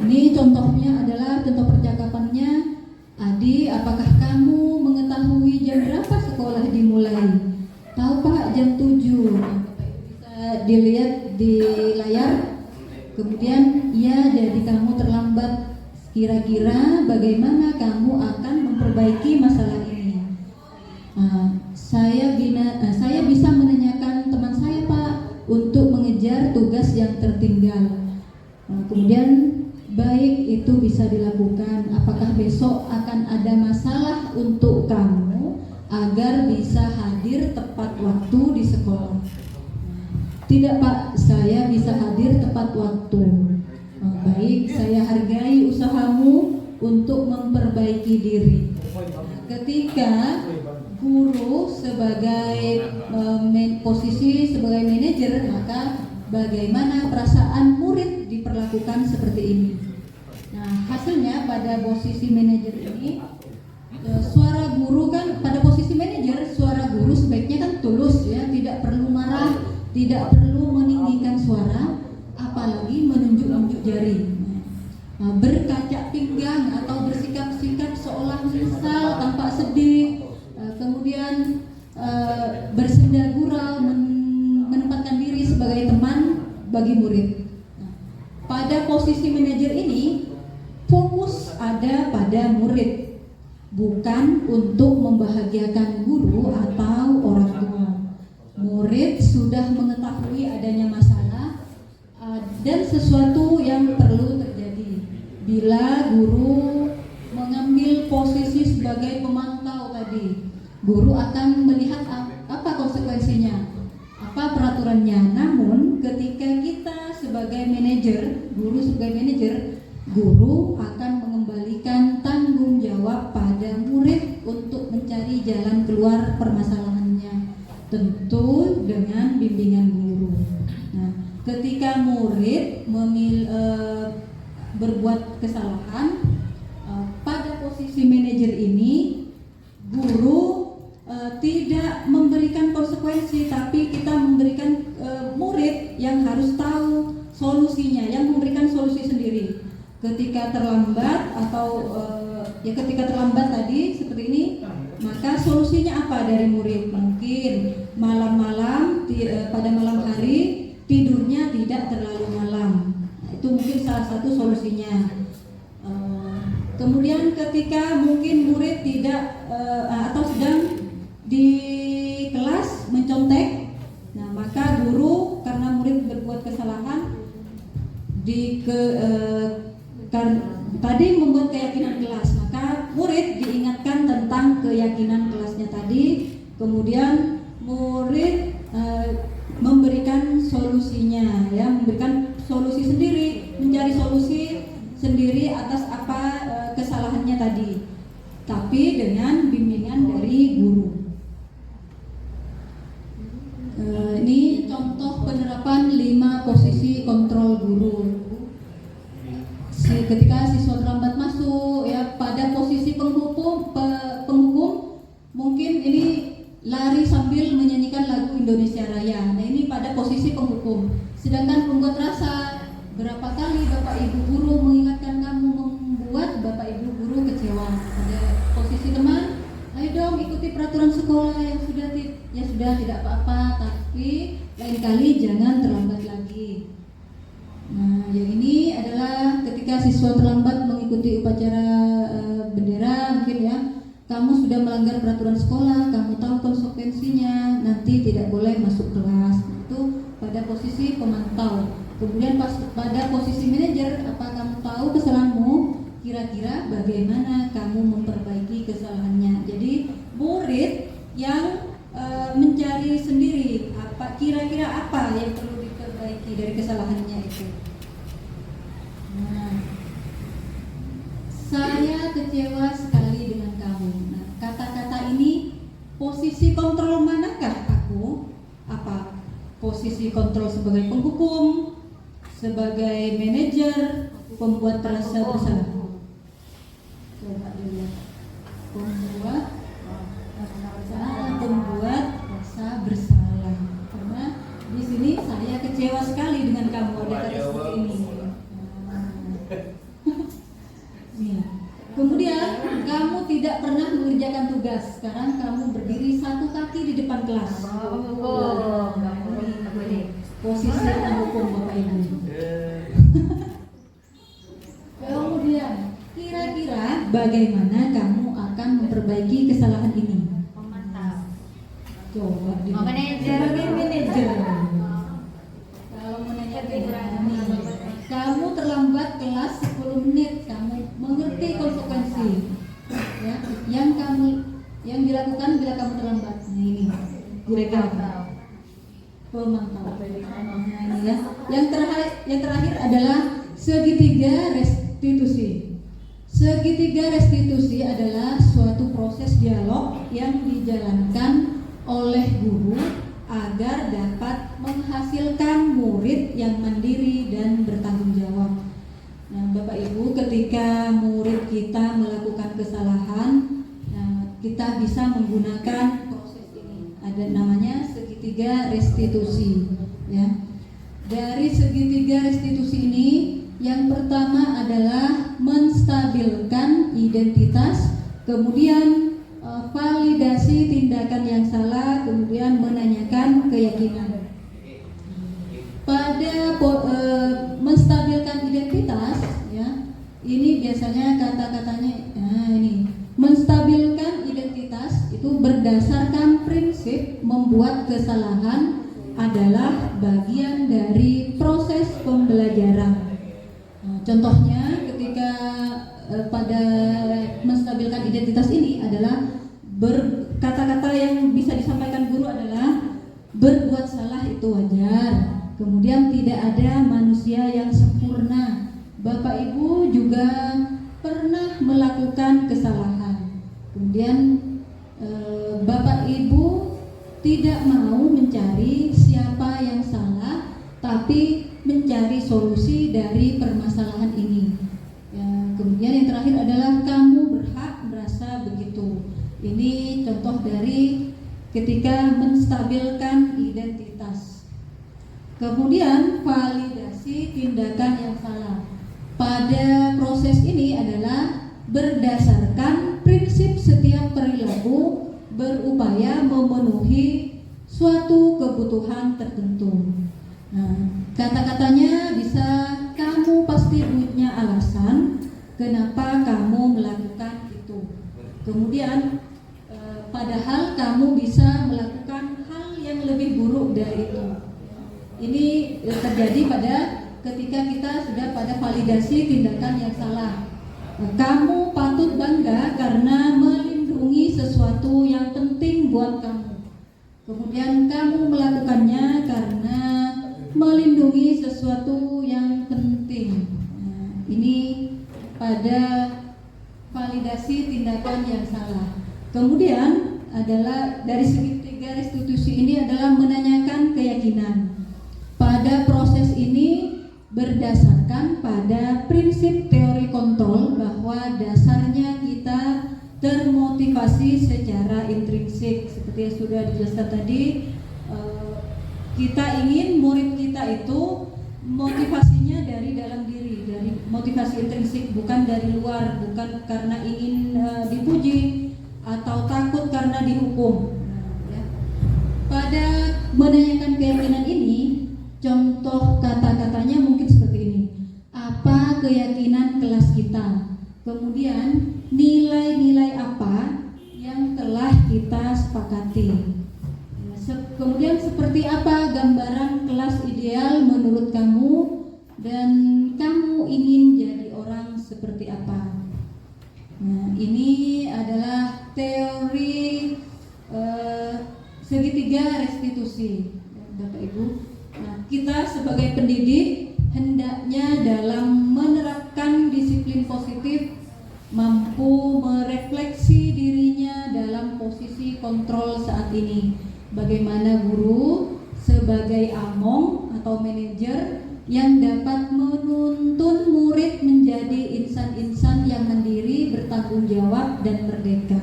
Ini contohnya adalah contoh percakapannya. Adi, apakah kamu mengetahui jam berapa sekolah dimulai? Tahu Pak, jam 7. Bisa dilihat di layar. Kemudian, ya jadi kamu terlambat. Kira-kira bagaimana kamu akan memperbaiki masalah ini? Saya bisa menanyakan teman saya, Pak, untuk mengejar tugas yang tertinggal. Kemudian, baik, itu bisa dilakukan. Apakah besok akan ada masalah untuk kamu agar bisa hadir tepat waktu di sekolah? Tidak, Pak, saya bisa hadir tepat waktu. Baik, saya hargai usahamu untuk memperbaiki diri. Ketika guru sebagai posisi sebagai manajer, maka bagaimana perasaan murid diperlakukan seperti ini. Nah, hasilnya pada posisi manajer ini, suara guru kan pada posisi manajer, suara guru sebaiknya kan tulus ya, tidak perlu marah, tidak perlu meninggikan suara, apalagi menunjuk-nunjuk jari. Berkaca pinggang atau bersikap-sikap seolah menyesal, tampak sedih, kemudian bersenda gurau, menempatkan diri sebagai teman bagi murid. Pada posisi manajer ini, fokus ada pada murid, bukan untuk membahagiakan guru atau orang tua. Murid sudah mengetahui adanya masalah dan sesuatu yang perlu terjadi. Bila guru mengambil posisi sebagai pemantau tadi, guru akan melihat apa konsekuensinya, apa peraturannya. Namun ketika kita sebagai manajer, guru akan mengembalikan tanggung jawab pada murid untuk mencari jalan keluar permasalahannya, tentu dengan bimbingan guru. Nah, ketika murid berbuat kesalahan, pada posisi manajer ini guru tidak memberikan konsekuensi, tapi kita memberikan murid yang harus tahu solusinya, yang memberikan solusi sendiri. Ketika terlambat atau ketika terlambat tadi seperti ini, maka solusinya apa dari murid? Mungkin malam-malam pada malam hari tidurnya tidak terlalu malam. Itu mungkin salah satu solusinya. Kemudian ketika mungkin murid tidak atau sedang di kelas mencontek, nah maka guru karena murid berbuat kesalahan tadi membuat keyakinan kelas, maka murid diingatkan tentang keyakinan kelasnya tadi. Kemudian murid memberikan solusinya, ya, memberikan solusi sendiri, mencari solusi sendiri atas apa kesalahannya tadi, tapi dengan bimbingan dari guru. Ini contoh penerapan 5 posisi kontrol guru. Ketika siswa terlambat masuk, ya, pada posisi penghukum mungkin ini lari sambil menyanyikan lagu Indonesia Raya. Nah, ini pada posisi penghukum. Sedangkan pembuat rasa, berapa kali Bapak Ibu guru mengingatkan kamu, membuat Bapak Ibu guru kecewa. Pada posisi teman, ayo dong ikuti peraturan sekolah yang sudah tidak apa-apa, tapi lain kali jangan terlambat lagi. Nah, yang ini adalah ketika siswa terlambat mengikuti upacara bendera, mungkin ya, kamu sudah melanggar peraturan sekolah, kamu tahu konsekuensinya, nanti tidak boleh masuk kelas. Itu pada posisi pemantau. Kemudian pada posisi manajer, apa kamu tahu kesalahanmu? Kira-kira bagaimana kamu memperbaiki kesalahannya? Jadi murid yang mencari sendiri kira-kira apa yang perlu diperbaiki dari kesalahannya itu. Nah, saya kecewa sekali dengan kamu. Nah, kata-kata ini, posisi kontrol manakah aku? Apa posisi kontrol sebagai penghukum, sebagai manajer, pembuat rasa bersalah? Coba dilihat. Pembuat rasa bersalah. Karena di sini saya kecewa sekali dengan kamu, ada kata seperti ini. Kemudian kamu tidak pernah mengerjakan tugas. Sekarang kamu berdiri satu kaki di depan kelas. Posisi penghukum Bapak Ibu. bagaimana kamu akan memperbaiki kesalahan ini. Memantau. Coba di Manajer. manajer. Kalau manajer berani, kamu terlambat kelas 10 menit, kamu mengerti konsekuensi. Ya, yang dilakukan bila kamu terlambat. Nah, ini direkam. Pemantau. Nah, ini ya. Yang terakhir adalah segitiga restitusi. Segitiga restitusi adalah suatu proses dialog yang dijalankan oleh guru agar dapat menghasilkan murid yang mandiri dan bertanggung jawab. Nah, Bapak Ibu, ketika murid kita melakukan kesalahan, kita bisa menggunakan proses ini. Ada namanya segitiga restitusi. Ya. Dari segitiga restitusi ini, yang pertama adalah menstabilkan identitas, kemudian validasi tindakan yang salah, kemudian menanyakan keyakinan. Pada menstabilkan identitas, ya, ini biasanya kata-katanya, ini menstabilkan identitas itu berdasarkan prinsip membuat kesalahan adalah bagian dari proses pembelajaran. Contohnya ketika pada menstabilkan identitas ini adalah kata-kata yang bisa disampaikan guru adalah berbuat salah itu wajar. Kemudian tidak ada manusia yang sempurna. Bapak Ibu juga pernah melakukan kesalahan. Kemudian Bapak Ibu tidak mau mencari siapa yang salah, tapi mencari solusi dari permasalahan ini. Ya, kemudian yang terakhir adalah kamu berhak merasa begitu. Ini contoh dari ketika menstabilkan identitas. Kemudian validasi tindakan yang salah. Pada proses ini adalah berdasarkan prinsip setiap perilaku berupaya memenuhi suatu kebutuhan tertentu. Nah, kata-katanya bisa kamu pasti punya alasan kenapa kamu melakukan itu. Kemudian padahal kamu bisa melakukan hal yang lebih buruk dari itu. Ini terjadi pada ketika kita sudah pada validasi tindakan yang salah. Kamu patut bangga karena melindungi sesuatu yang penting buat kamu. Kemudian kamu melakukannya karena melindungi sesuatu yang penting. Nah, ini pada validasi tindakan yang salah. Kemudian adalah dari segitiga restitusi ini adalah menanyakan keyakinan. Pada proses ini berdasarkan pada prinsip teori kontrol bahwa dasarnya kita termotivasi secara intrinsik. Seperti yang sudah dijelaskan tadi, kita ingin murid kita itu motivasinya dari dalam diri, dari motivasi intrinsik, bukan dari luar, bukan karena ingin dipuji atau takut karena dihukum. Ya. Pada menanyakan keyakinan ini, contoh kata-katanya mungkin seperti ini. Apa keyakinan kelas kita? Kemudian nilai-nilai apa yang telah kita sepakati? Kemudian seperti apa gambaran kelas ideal menurut kamu dan kamu ingin jadi orang seperti apa? Nah, ini adalah teori segitiga restitusi, Bapak Ibu. Nah, kita sebagai pendidik hendaknya dalam menerapkan disiplin positif mampu merefleksi dirinya dalam posisi kontrol saat ini. Bagaimana guru sebagai among atau manajer yang dapat menuntun murid menjadi insan-insan yang mandiri, bertanggung jawab dan merdeka.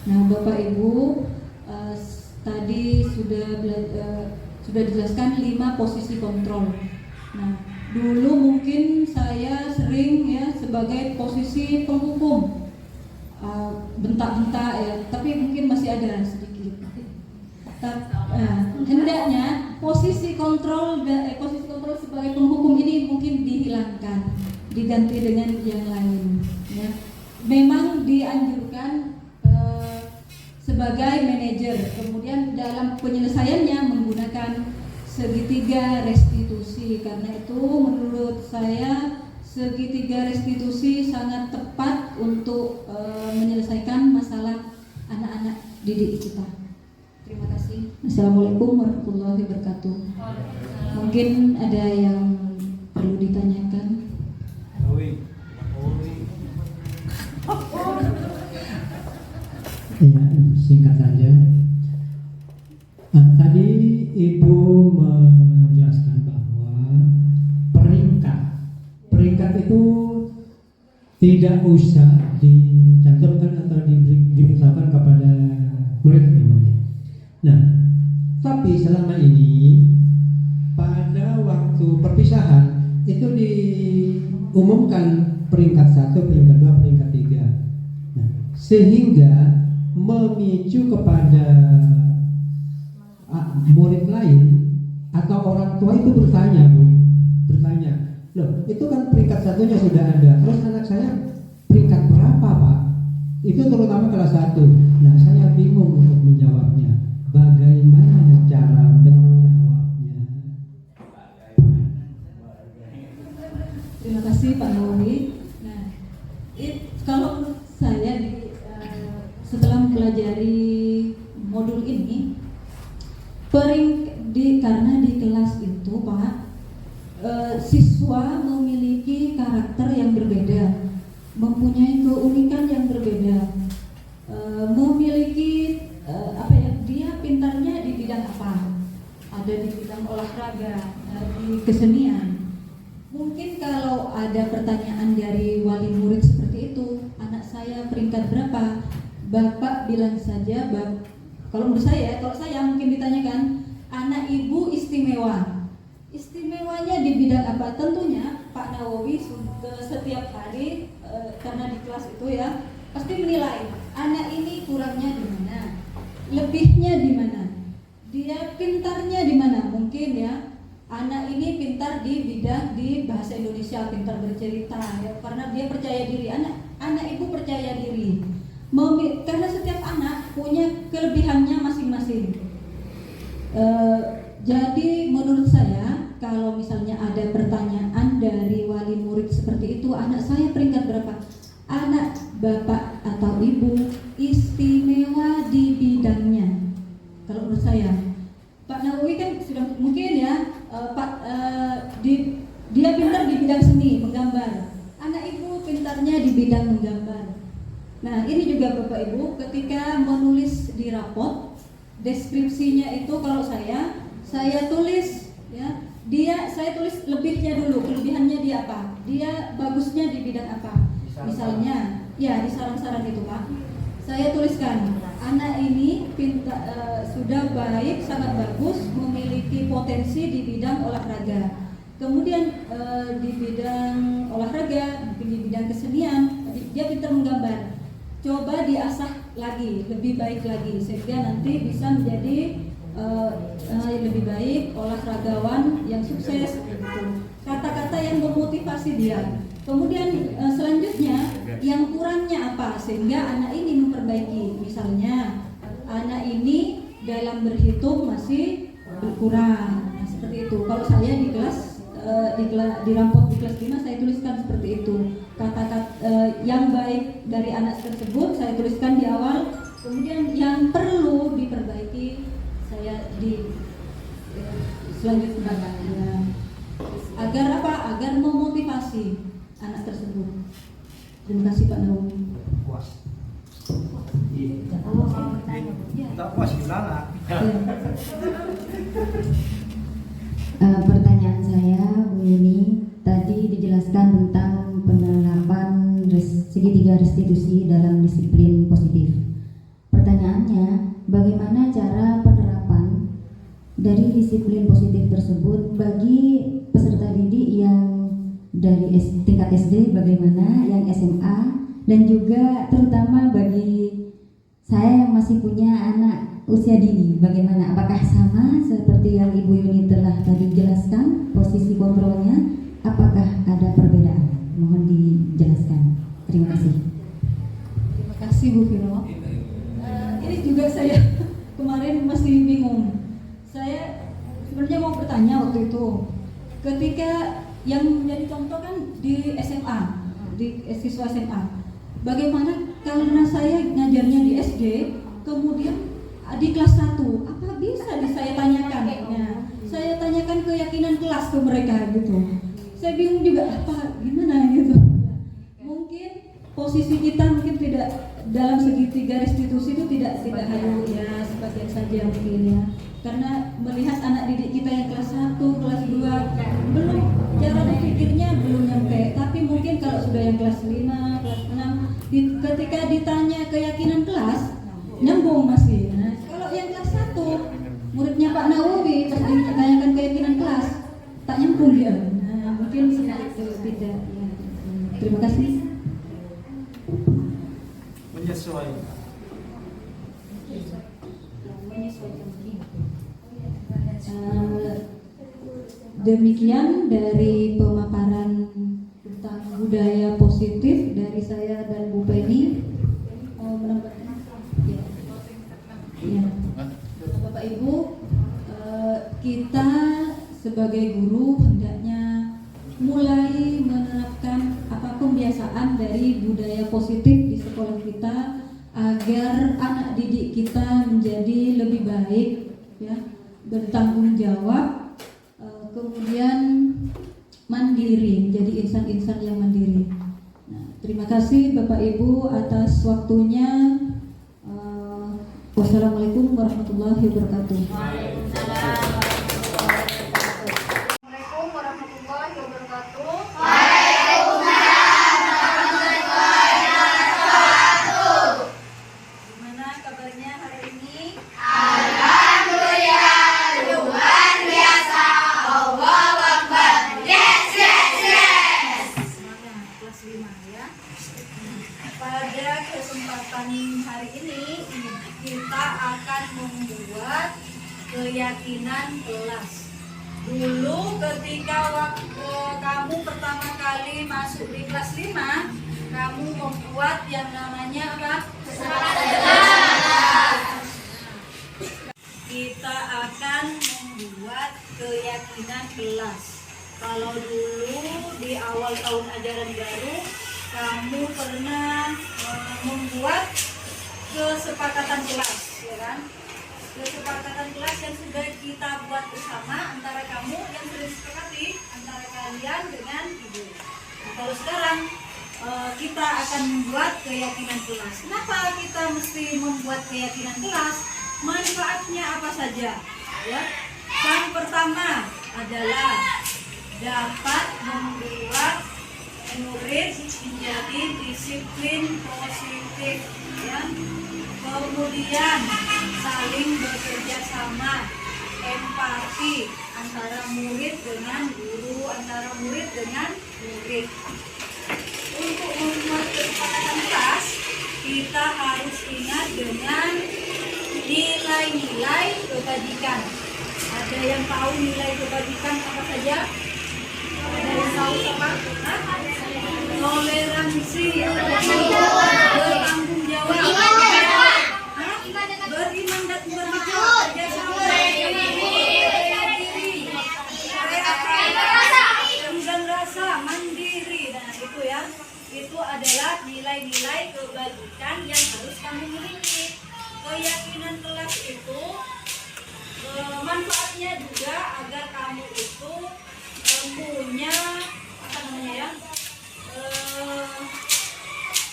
Nah, Bapak Ibu, tadi sudah dijelaskan 5 posisi kontrol. Nah, dulu mungkin saya sering ya sebagai posisi penghukum, bentak-bentak ya, tapi mungkin masih ada sedikit. Hendaknya posisi kontrol sebagai penghukum ini mungkin dihilangkan, diganti dengan yang lain. Ya. Memang memang dianjurkan sebagai manajer, kemudian dalam penyelesaiannya menggunakan segitiga restitusi. Karena itu menurut saya segitiga restitusi sangat tepat untuk menyelesaikan masalah anak-anak didik kita. Terima kasih. Assalamualaikum warahmatullahi wabarakatuh. Mungkin ada yang perlu ditanyakan. Ya, singkat saja. Tadi Ibu menjelaskan bahwa peringkat itu tidak usah dicantumkan atau diberitahukan kepada murid umumnya. Nah, tapi selama ini pada waktu perpisahan itu diumumkan peringkat 1, peringkat 2, peringkat 3. Nah, sehingga memicu kepada murid lain atau orang tua itu bertanya, loh itu kan peringkat 1-nya sudah ada, terus anak saya peringkat berapa Pak? Itu terutama kelas 1. Nah, saya bingung untuk menjawabnya. Bagaimana cara menjawabnya? Terima kasih Pak Nawawi. Nah, kalau menurut saya setelah mempelajari modul ini, karena di kelas itu Pak, siswa memiliki karakter yang berbeda, mempunyai keunikan yang berbeda, memiliki dia pintarnya di bidang apa? Ada di bidang olahraga, di kesenian. Mungkin kalau ada pertanyaan dari wali murid seperti itu, anak saya peringkat berapa? Bapak bilang saja, kalau menurut saya, kalau saya mungkin ditanyakan, anak ibu istimewa. Istimewanya di bidang apa? Tentunya Pak Nawawi setiap hari karena di kelas itu ya pasti menilai anak ini kurangnya di mana, lebihnya di mana, dia pintarnya di mana. Mungkin ya anak ini pintar di bidang di bahasa Indonesia, pintar bercerita ya, karena dia percaya diri. Anak ibu percaya diri. Karena setiap anak punya kelebihannya masing-masing. Jadi menurut saya kalau misalnya ada pertanyaan dari wali murid seperti itu, anak saya peringkat berapa? Anak bapak atau ibu istimewa di bidangnya. Kalau menurut saya, Pak Nawawi kan sudah mungkin ya, dia pintar di bidang seni, menggambar. Anak ibu pintarnya di bidang menggambar. Nah ini juga Bapak Ibu, ketika menulis di rapot, deskripsinya itu kalau saya tulis ya, saya tulis lebihnya dulu, kelebihannya dia apa, dia bagusnya di bidang apa. Misalnya ya di saran-saran itu Pak, saya tuliskan anak ini sudah baik, sangat bagus, memiliki potensi di bidang olahraga. Kemudian di bidang olahraga, di bidang kesenian, dia pintar menggambar. Coba diasah lagi, lebih baik lagi, sehingga nanti bisa menjadi lebih baik olahragawan yang sukses. Gitu. Kata-kata yang memotivasi dia. Kemudian selanjutnya yang kurangnya apa, sehingga anak ini memperbaiki. Misalnya anak ini dalam berhitung masih berkurang. Nah, seperti itu. Kalau saya di kelas di rapot di kelas 5 saya tuliskan seperti itu. Kata-kata yang baik dari anak tersebut saya tuliskan di awal. Kemudian yang perlu diperbaiki saya selanjutnya agar apa? Agar memotivasi anak tersebut. Terima kasih Pak Nawawi. Puas. Tak puas gimana? Pertanyaan saya Bu Yuni, tadi dijelaskan tentang penerapan segitiga restitusi dalam disiplin positif. Pertanyaannya, bagaimana cara penerapan dari disiplin positif tersebut bagi peserta didik yang dari tingkat SD, bagaimana yang SMA, dan juga terutama bagi saya yang masih punya anak usia dini, bagaimana? Apakah sama seperti yang Ibu Yuni telah tadi jelaskan posisi kontrolnya? Apakah ada perbedaan? Mohon dijelaskan. Terima kasih. kasih Bu Viro. Ini juga saya kemarin masih bingung. Saya sebenarnya mau bertanya waktu itu, ketika yang menjadi contoh kan di SMA, di siswa SMA. Bagaimana karena saya ngajarnya di SD, kemudian di kelas 1, apa bisa saya tanyakan? Nah, saya tanyakan keyakinan kelas ke mereka gitu. Saya bingung juga apa gimana gitu. Mungkin posisi kita mungkin tidak dalam segitiga restitusi itu tidak hanya ya sebagian saja mungkin ya. Karena melihat anak didik kita yang kelas 1, kelas 2 belum cara berpikirnya belum nyampe. Tapi mungkin kalau sudah yang kelas 5, kelas 6 ketika ditanya keyakinan kelas nyambung masih. Nah, kalau yang kelas 1 muridnya Pak Nawawi pas ditanyakan keyakinan kelas tak nyambung dia. Nah, mungkin seperti itu tidak ya. Terima kasih. Menyesuaikan. Demikian dari pemaparan tentang budaya positif dari saya dan Bu Penny. Menambahkan, ya. Bapak Ibu, kita sebagai guru hendaknya mulai menerapkan pembiasaan dari budaya positif di sekolah kita agar anak didik kita menjadi lebih baik, ya, bertanggung jawab, kemudian mandiri, menjadi insan-insan yang mandiri. Nah, terima kasih Bapak Ibu atas waktunya. Wassalamualaikum warahmatullahi wabarakatuh. Assalamualaikum warahmatullahi wabarakatuh. Gimana kabarnya hari ini? Semuanya kelas 5 ya. Pada kesempatan hari ini kita akan membuat keyakinan kelas. Dulu ketika waktu kamu pertama kali masuk di kelas 5, kamu membuat yang namanya apa? Kita akan membuat keyakinan kelas. Kalau dulu di awal tahun ajaran baru, kamu pernah membuat kesepakatan kelas, ya kan? Kesepakatan kelas yang sudah kita buat bersama antara kamu yang sudah disepakati antara kalian dengan ibu. Nah, kalau sekarang kita akan membuat keyakinan kelas. Kenapa kita mesti membuat keyakinan kelas? Manfaatnya apa saja? Ya, yang pertama adalah dapat membuat murid menjadi disiplin positif, ya. Kemudian saling bekerja sama, empati antara murid dengan guru, antara murid dengan murid. Untuk membuat kesepakatan kelas, kita harus ingat dengan nilai-nilai kebajikan. Ada yang tahu nilai kebajikan apa saja? Ada yang tahu apa? Toleransi, bertanggung jawab, beriman dan berjawab, kerjasama, dan rasa mandiri. Nah itu ya, itu adalah nilai-nilai kebajikan yang harus kamu miliki. Keyakinan kelas itu manfaatnya juga agar kamu itu punya apa namanya ya,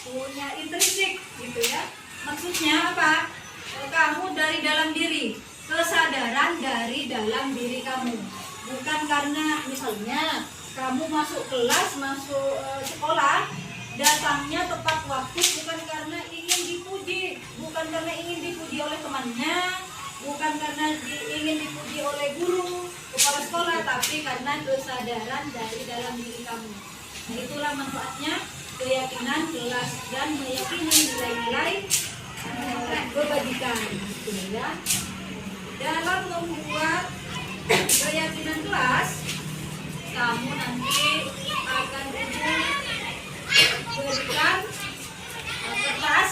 punya intrinsik gitu ya. Maksudnya apa? Kamu dari dalam diri, kesadaran dari dalam diri kamu. Bukan karena misalnya kamu masuk kelas, masuk sekolah, datangnya tepat waktu bukan karena ingin dipuji, bukan karena ingin dipuji oleh temannya, bukan karena ingin dipuji oleh guru, kepala sekolah, tapi karena kesadaran dari dalam diri kamu. Nah, itulah manfaatnya keyakinan kelas dan meyakini nilai-nilai kebajikan, gitu ya. Dalam membuat keyakinan kelas, kamu nanti akan berikan kertas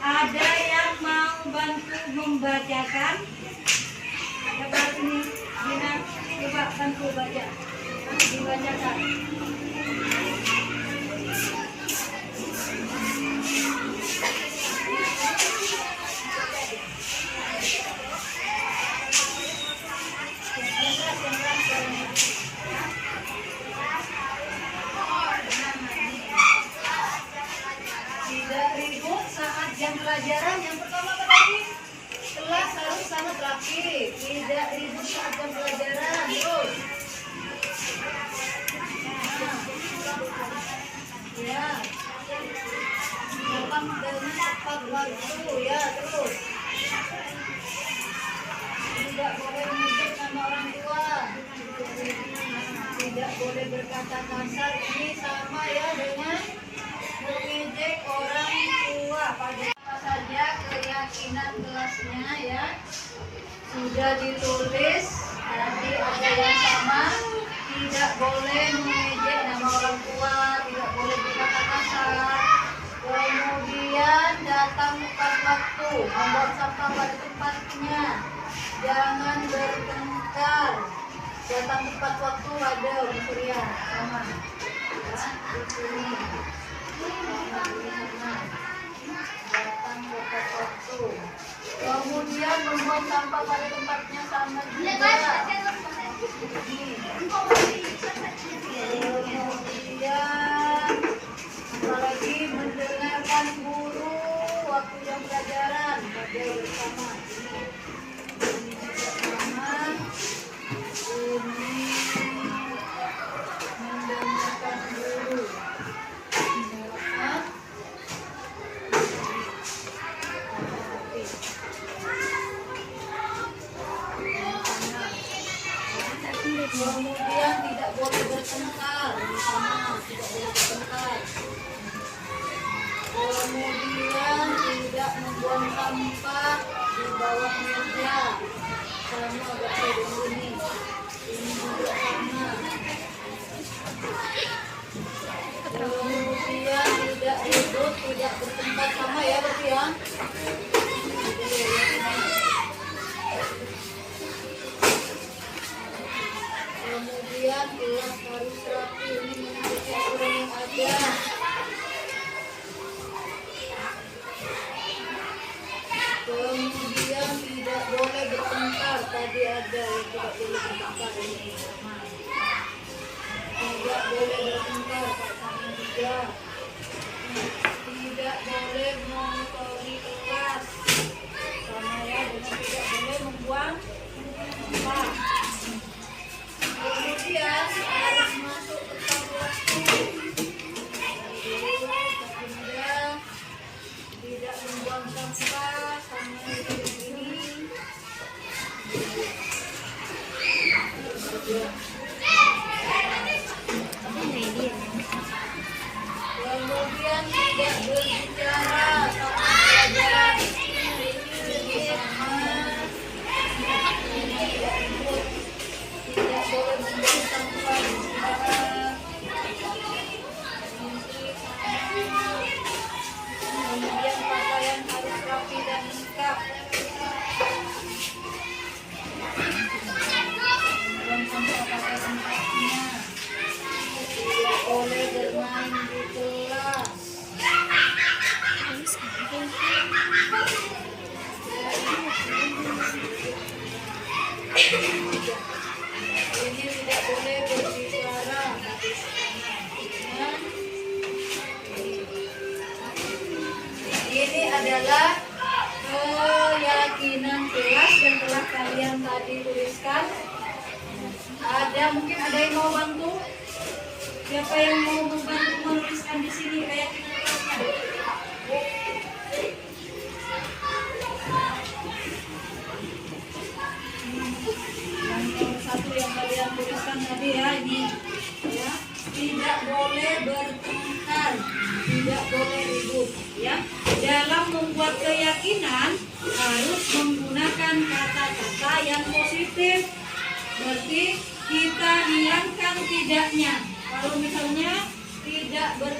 Ada yang mau bantu membacakan? Coba sini, Dina, coba bantu baca. Dibacakan. Tidak ribut saat jam pelajaran. Yang pertama apa tadi? Kelas harus sangat rapi. Tidak ribut saat jam pelajaran. Terus. Ya. Datang dengan tepat waktu. Ya, terus. Tidak boleh menyebut nama orang tua. Tidak boleh berkata kasar. Ini sama ya dengan mengejek orang tua. Pada apa saja keyakinan kelasnya ya sudah ditulis. Tadi ada yang sama. Tidak boleh mengejek nama orang tua, tidak boleh berkata kasar. Kemudian datang tepat waktu, membuang sampah pada tempatnya. Jangan bertengkar. Datang tepat waktu ada unsur ya sama. Ya, di sini. Datang tepat waktu. Kemudian membuang sampah pada tempatnya sama juga. Kemudian apalagi mendengarkan guru waktu jam pelajaran pada bersama. Ini mendengarkan guru. Kemudian tidak boleh bertengkar bersama, tidak boleh bertengkar. Kemudian tidak membuang sampah di bawah meja. Sama baca ini. Ini juga sama. Kemudian tidak ribut, tidak bertengkar sama ya berarti ya. Kemudian kelas harus rapi, ini mengikuti aturan yang ada. Kemudian tidak boleh bertengkar, tadi ada yang tidak boleh bertengkar ini. Tidak boleh bertengkar, sama juga. Tidak boleh mengotori kelas, sama ya dengan tidak boleh membuang sampah. Kemudian harus masuk tepat waktu. Kemudian tidak membuang sampah sama ini. Kemudian tidak berbicara sama pelajaran. Tidak boleh membuang sampah di sembarangan. Kemudian pakaian harus rapi dan lengkap. Buang sampah pakai tempatnya. Tidak boleh bermain di kelas. Ini tidak boleh berbicara. Ini adalah keyakinan kelas yang telah kalian tadi tuliskan. Mungkin ada yang mau bantu? Siapa yang mau membantu menuliskan di sini keyakinan kelasnya? Satu yang kalian tuliskan tadi ya, ini ya, tidak boleh bertengkar, tidak boleh ribut ya. Dalam membuat keyakinan harus menggunakan kata-kata yang positif. Berarti kita hilangkan tidaknya. Kalau misalnya tidak boleh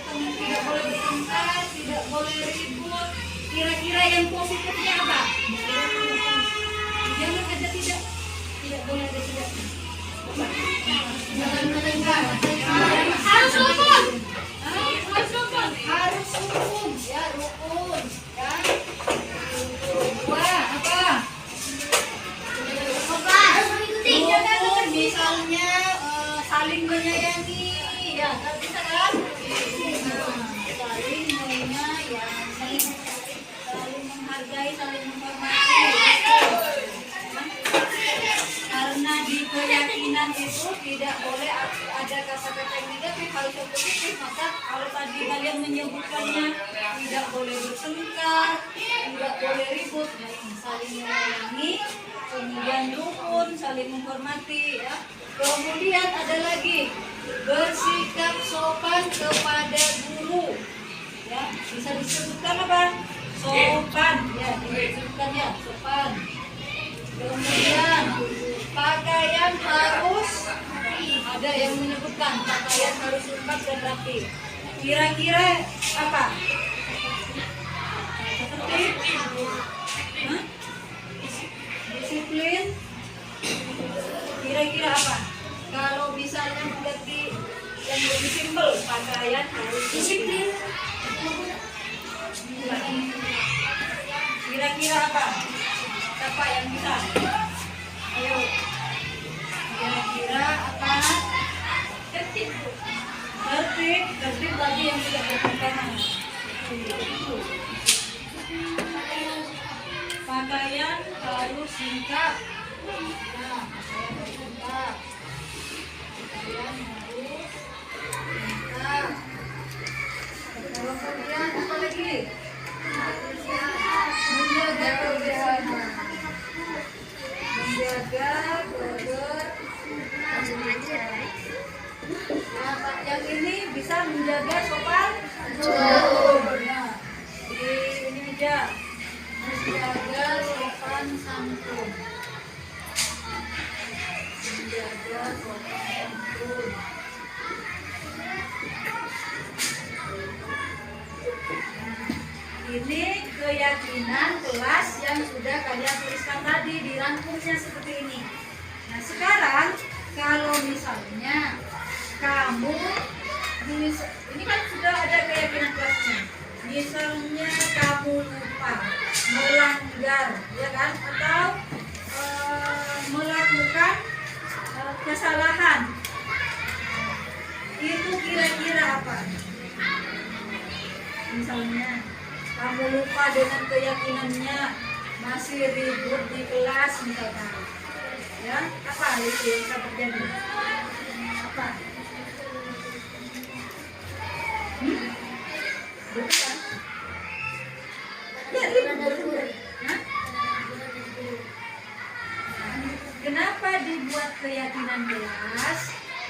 bertengkar, tidak boleh ribut, kira-kira yang positifnya apa? Jangan ada tidak boleh ada tidak. Jangan bertengkar. Harus rukun. Harus rukun. Ya rukun. Ya. Wah apa? Rukun misalnya saling menyayangi. Ya, bisa kan? Saling menyayangi, saling menghargai, saling menghormati. Karena di keyakinan itu tidak boleh ada kata-kata yang negatif, harus yang positif. Maka kalau tadi kalian menyebutkannya tidak boleh bertengkar, tidak boleh ribut, ya, saling menyayangi, kemudian rukun, saling menghormati. Ya. Kemudian ada lagi bersikap sopan kepada guru. Ya, bisa disebutkan apa? Sopan. Ya, disebutkan ya, sopan. Kemudian pakaian harus, ada yang menyebutkan pakaian harus lengkap dan rapi. Kira-kira apa? Seperti disiplin. Kira-kira apa? Kalau misalnya mengerti yang lebih simpel, pakaian harus disiplin. Kira-kira apa? Siapa yang bisa? Ayo. Kira-kira Pakaian harus singkat. Nah, pakaian harus singkat. Pakaian harus singkat. Kalau kemudian apa lagi? Menjaga kebersihan. Menjaga kebersihan. Nah, yang ini bisa menjaga sopan santun. Nah, ini aja. Menjaga sopan santun. Menjaga sopan santun. Ini keyakinan kelas yang sudah kalian tuliskan tadi, dirangkumnya seperti ini. Nah, sekarang kalau misalnya kamu ini kan sudah ada keyakinan kelasnya. Misalnya kamu lupa, melanggar, ya kan, atau melakukan kesalahan, itu kira-kira apa? Misalnya kamu lupa dengan keyakinannya, masih ribut di kelas misalkan, ya, apa itu yang bisa terjadi? Apa? Bukan. Ya, ribut. Hah? Kenapa dibuat keyakinan kelas?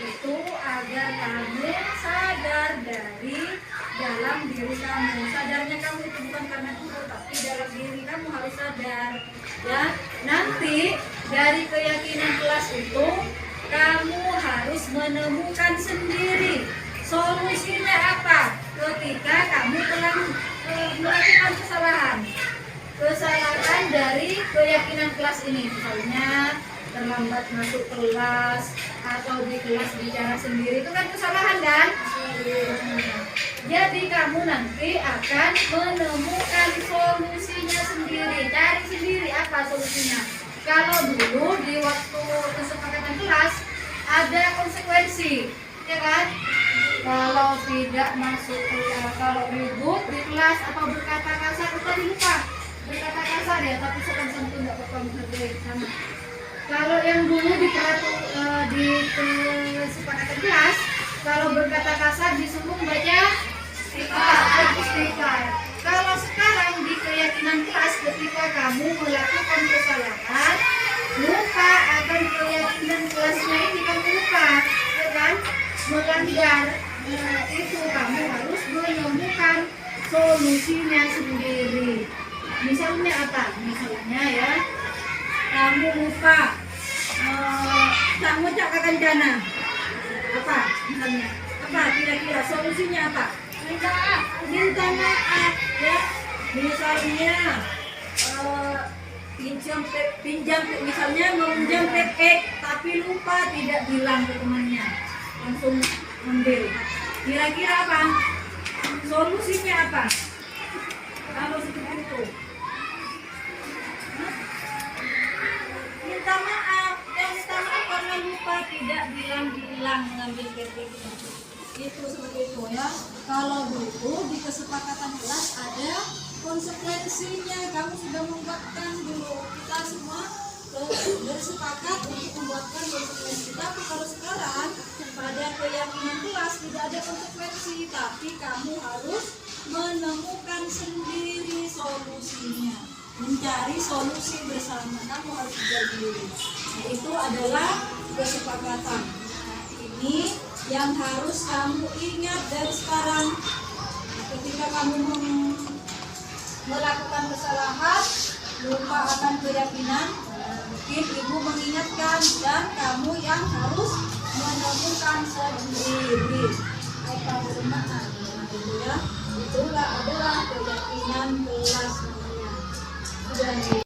Itu agar kamu sadar dari dalam diri kamu. Sadarnya kamu itu bukan karena guru, tapi dalam diri kamu harus sadar. Ya, nanti dari keyakinan kelas itu kamu harus menemukan sendiri solusinya apa ketika kamu telah melakukan kesalahan dari keyakinan kelas ini. Misalnya terlambat masuk kelas atau di kelas bicara sendiri, itu kan kesalahan kan? Jadi kamu nanti akan menemukan solusinya sendiri, cari sendiri apa solusinya. Kalau dulu di waktu kesepakatan kelas ada konsekuensi, ya kan? Kalau tidak masuk kelas, kalau ribut di kelas atau berkata kasar, kita lupa berkata kasar ya, tapi sopan santun nggak apa-apa sama. Kalau yang dulu di kesepakatan kelas, kalau berkata kasar disuruh baca istighfar. Kalau sekarang di keyakinan kelas, ketika kamu melakukan kesalahan, lupa akan keyakinan kelasnya ini, kamu lupa, ya kan? Melanggar, itu kamu harus menemukan solusinya sendiri. Misalnya apa? Misalnya ya, kamu lupa tak ngucapkan kencana. Apa? Misalnya apa? Kira-kira solusinya apa? Minta maaf, ya. Misalnya pinjam, misalnya meminjam PP tapi lupa tidak bilang ke temannya, langsung ambil. Kira-kira apa? Solusinya apa? Kalau seperti itu, minta maaf, minta maaf karena lupa tidak bilang mengambil PP itu seperti itu ya. Kalau dulu di kesepakatan kelas ada konsekuensinya, kamu sudah membuatkan dulu, kita semua bersepakat untuk membuatkan konsekuensi. Tapi kalau sekarang pada keyakinan kelas tidak ada konsekuensi, tapi kamu harus menemukan sendiri solusinya, mencari solusi bersama, kamu harus berdiri. Nah, itu adalah kesepakatan. Nah, ini yang harus kamu ingat dari sekarang. Ketika kamu melakukan kesalahan, lupa akan keyakinan, mungkin ibu mengingatkan dan kamu yang harus menemukan sendiri apa bermakna itu ya. Itulah adalah keyakinan kelas namanya.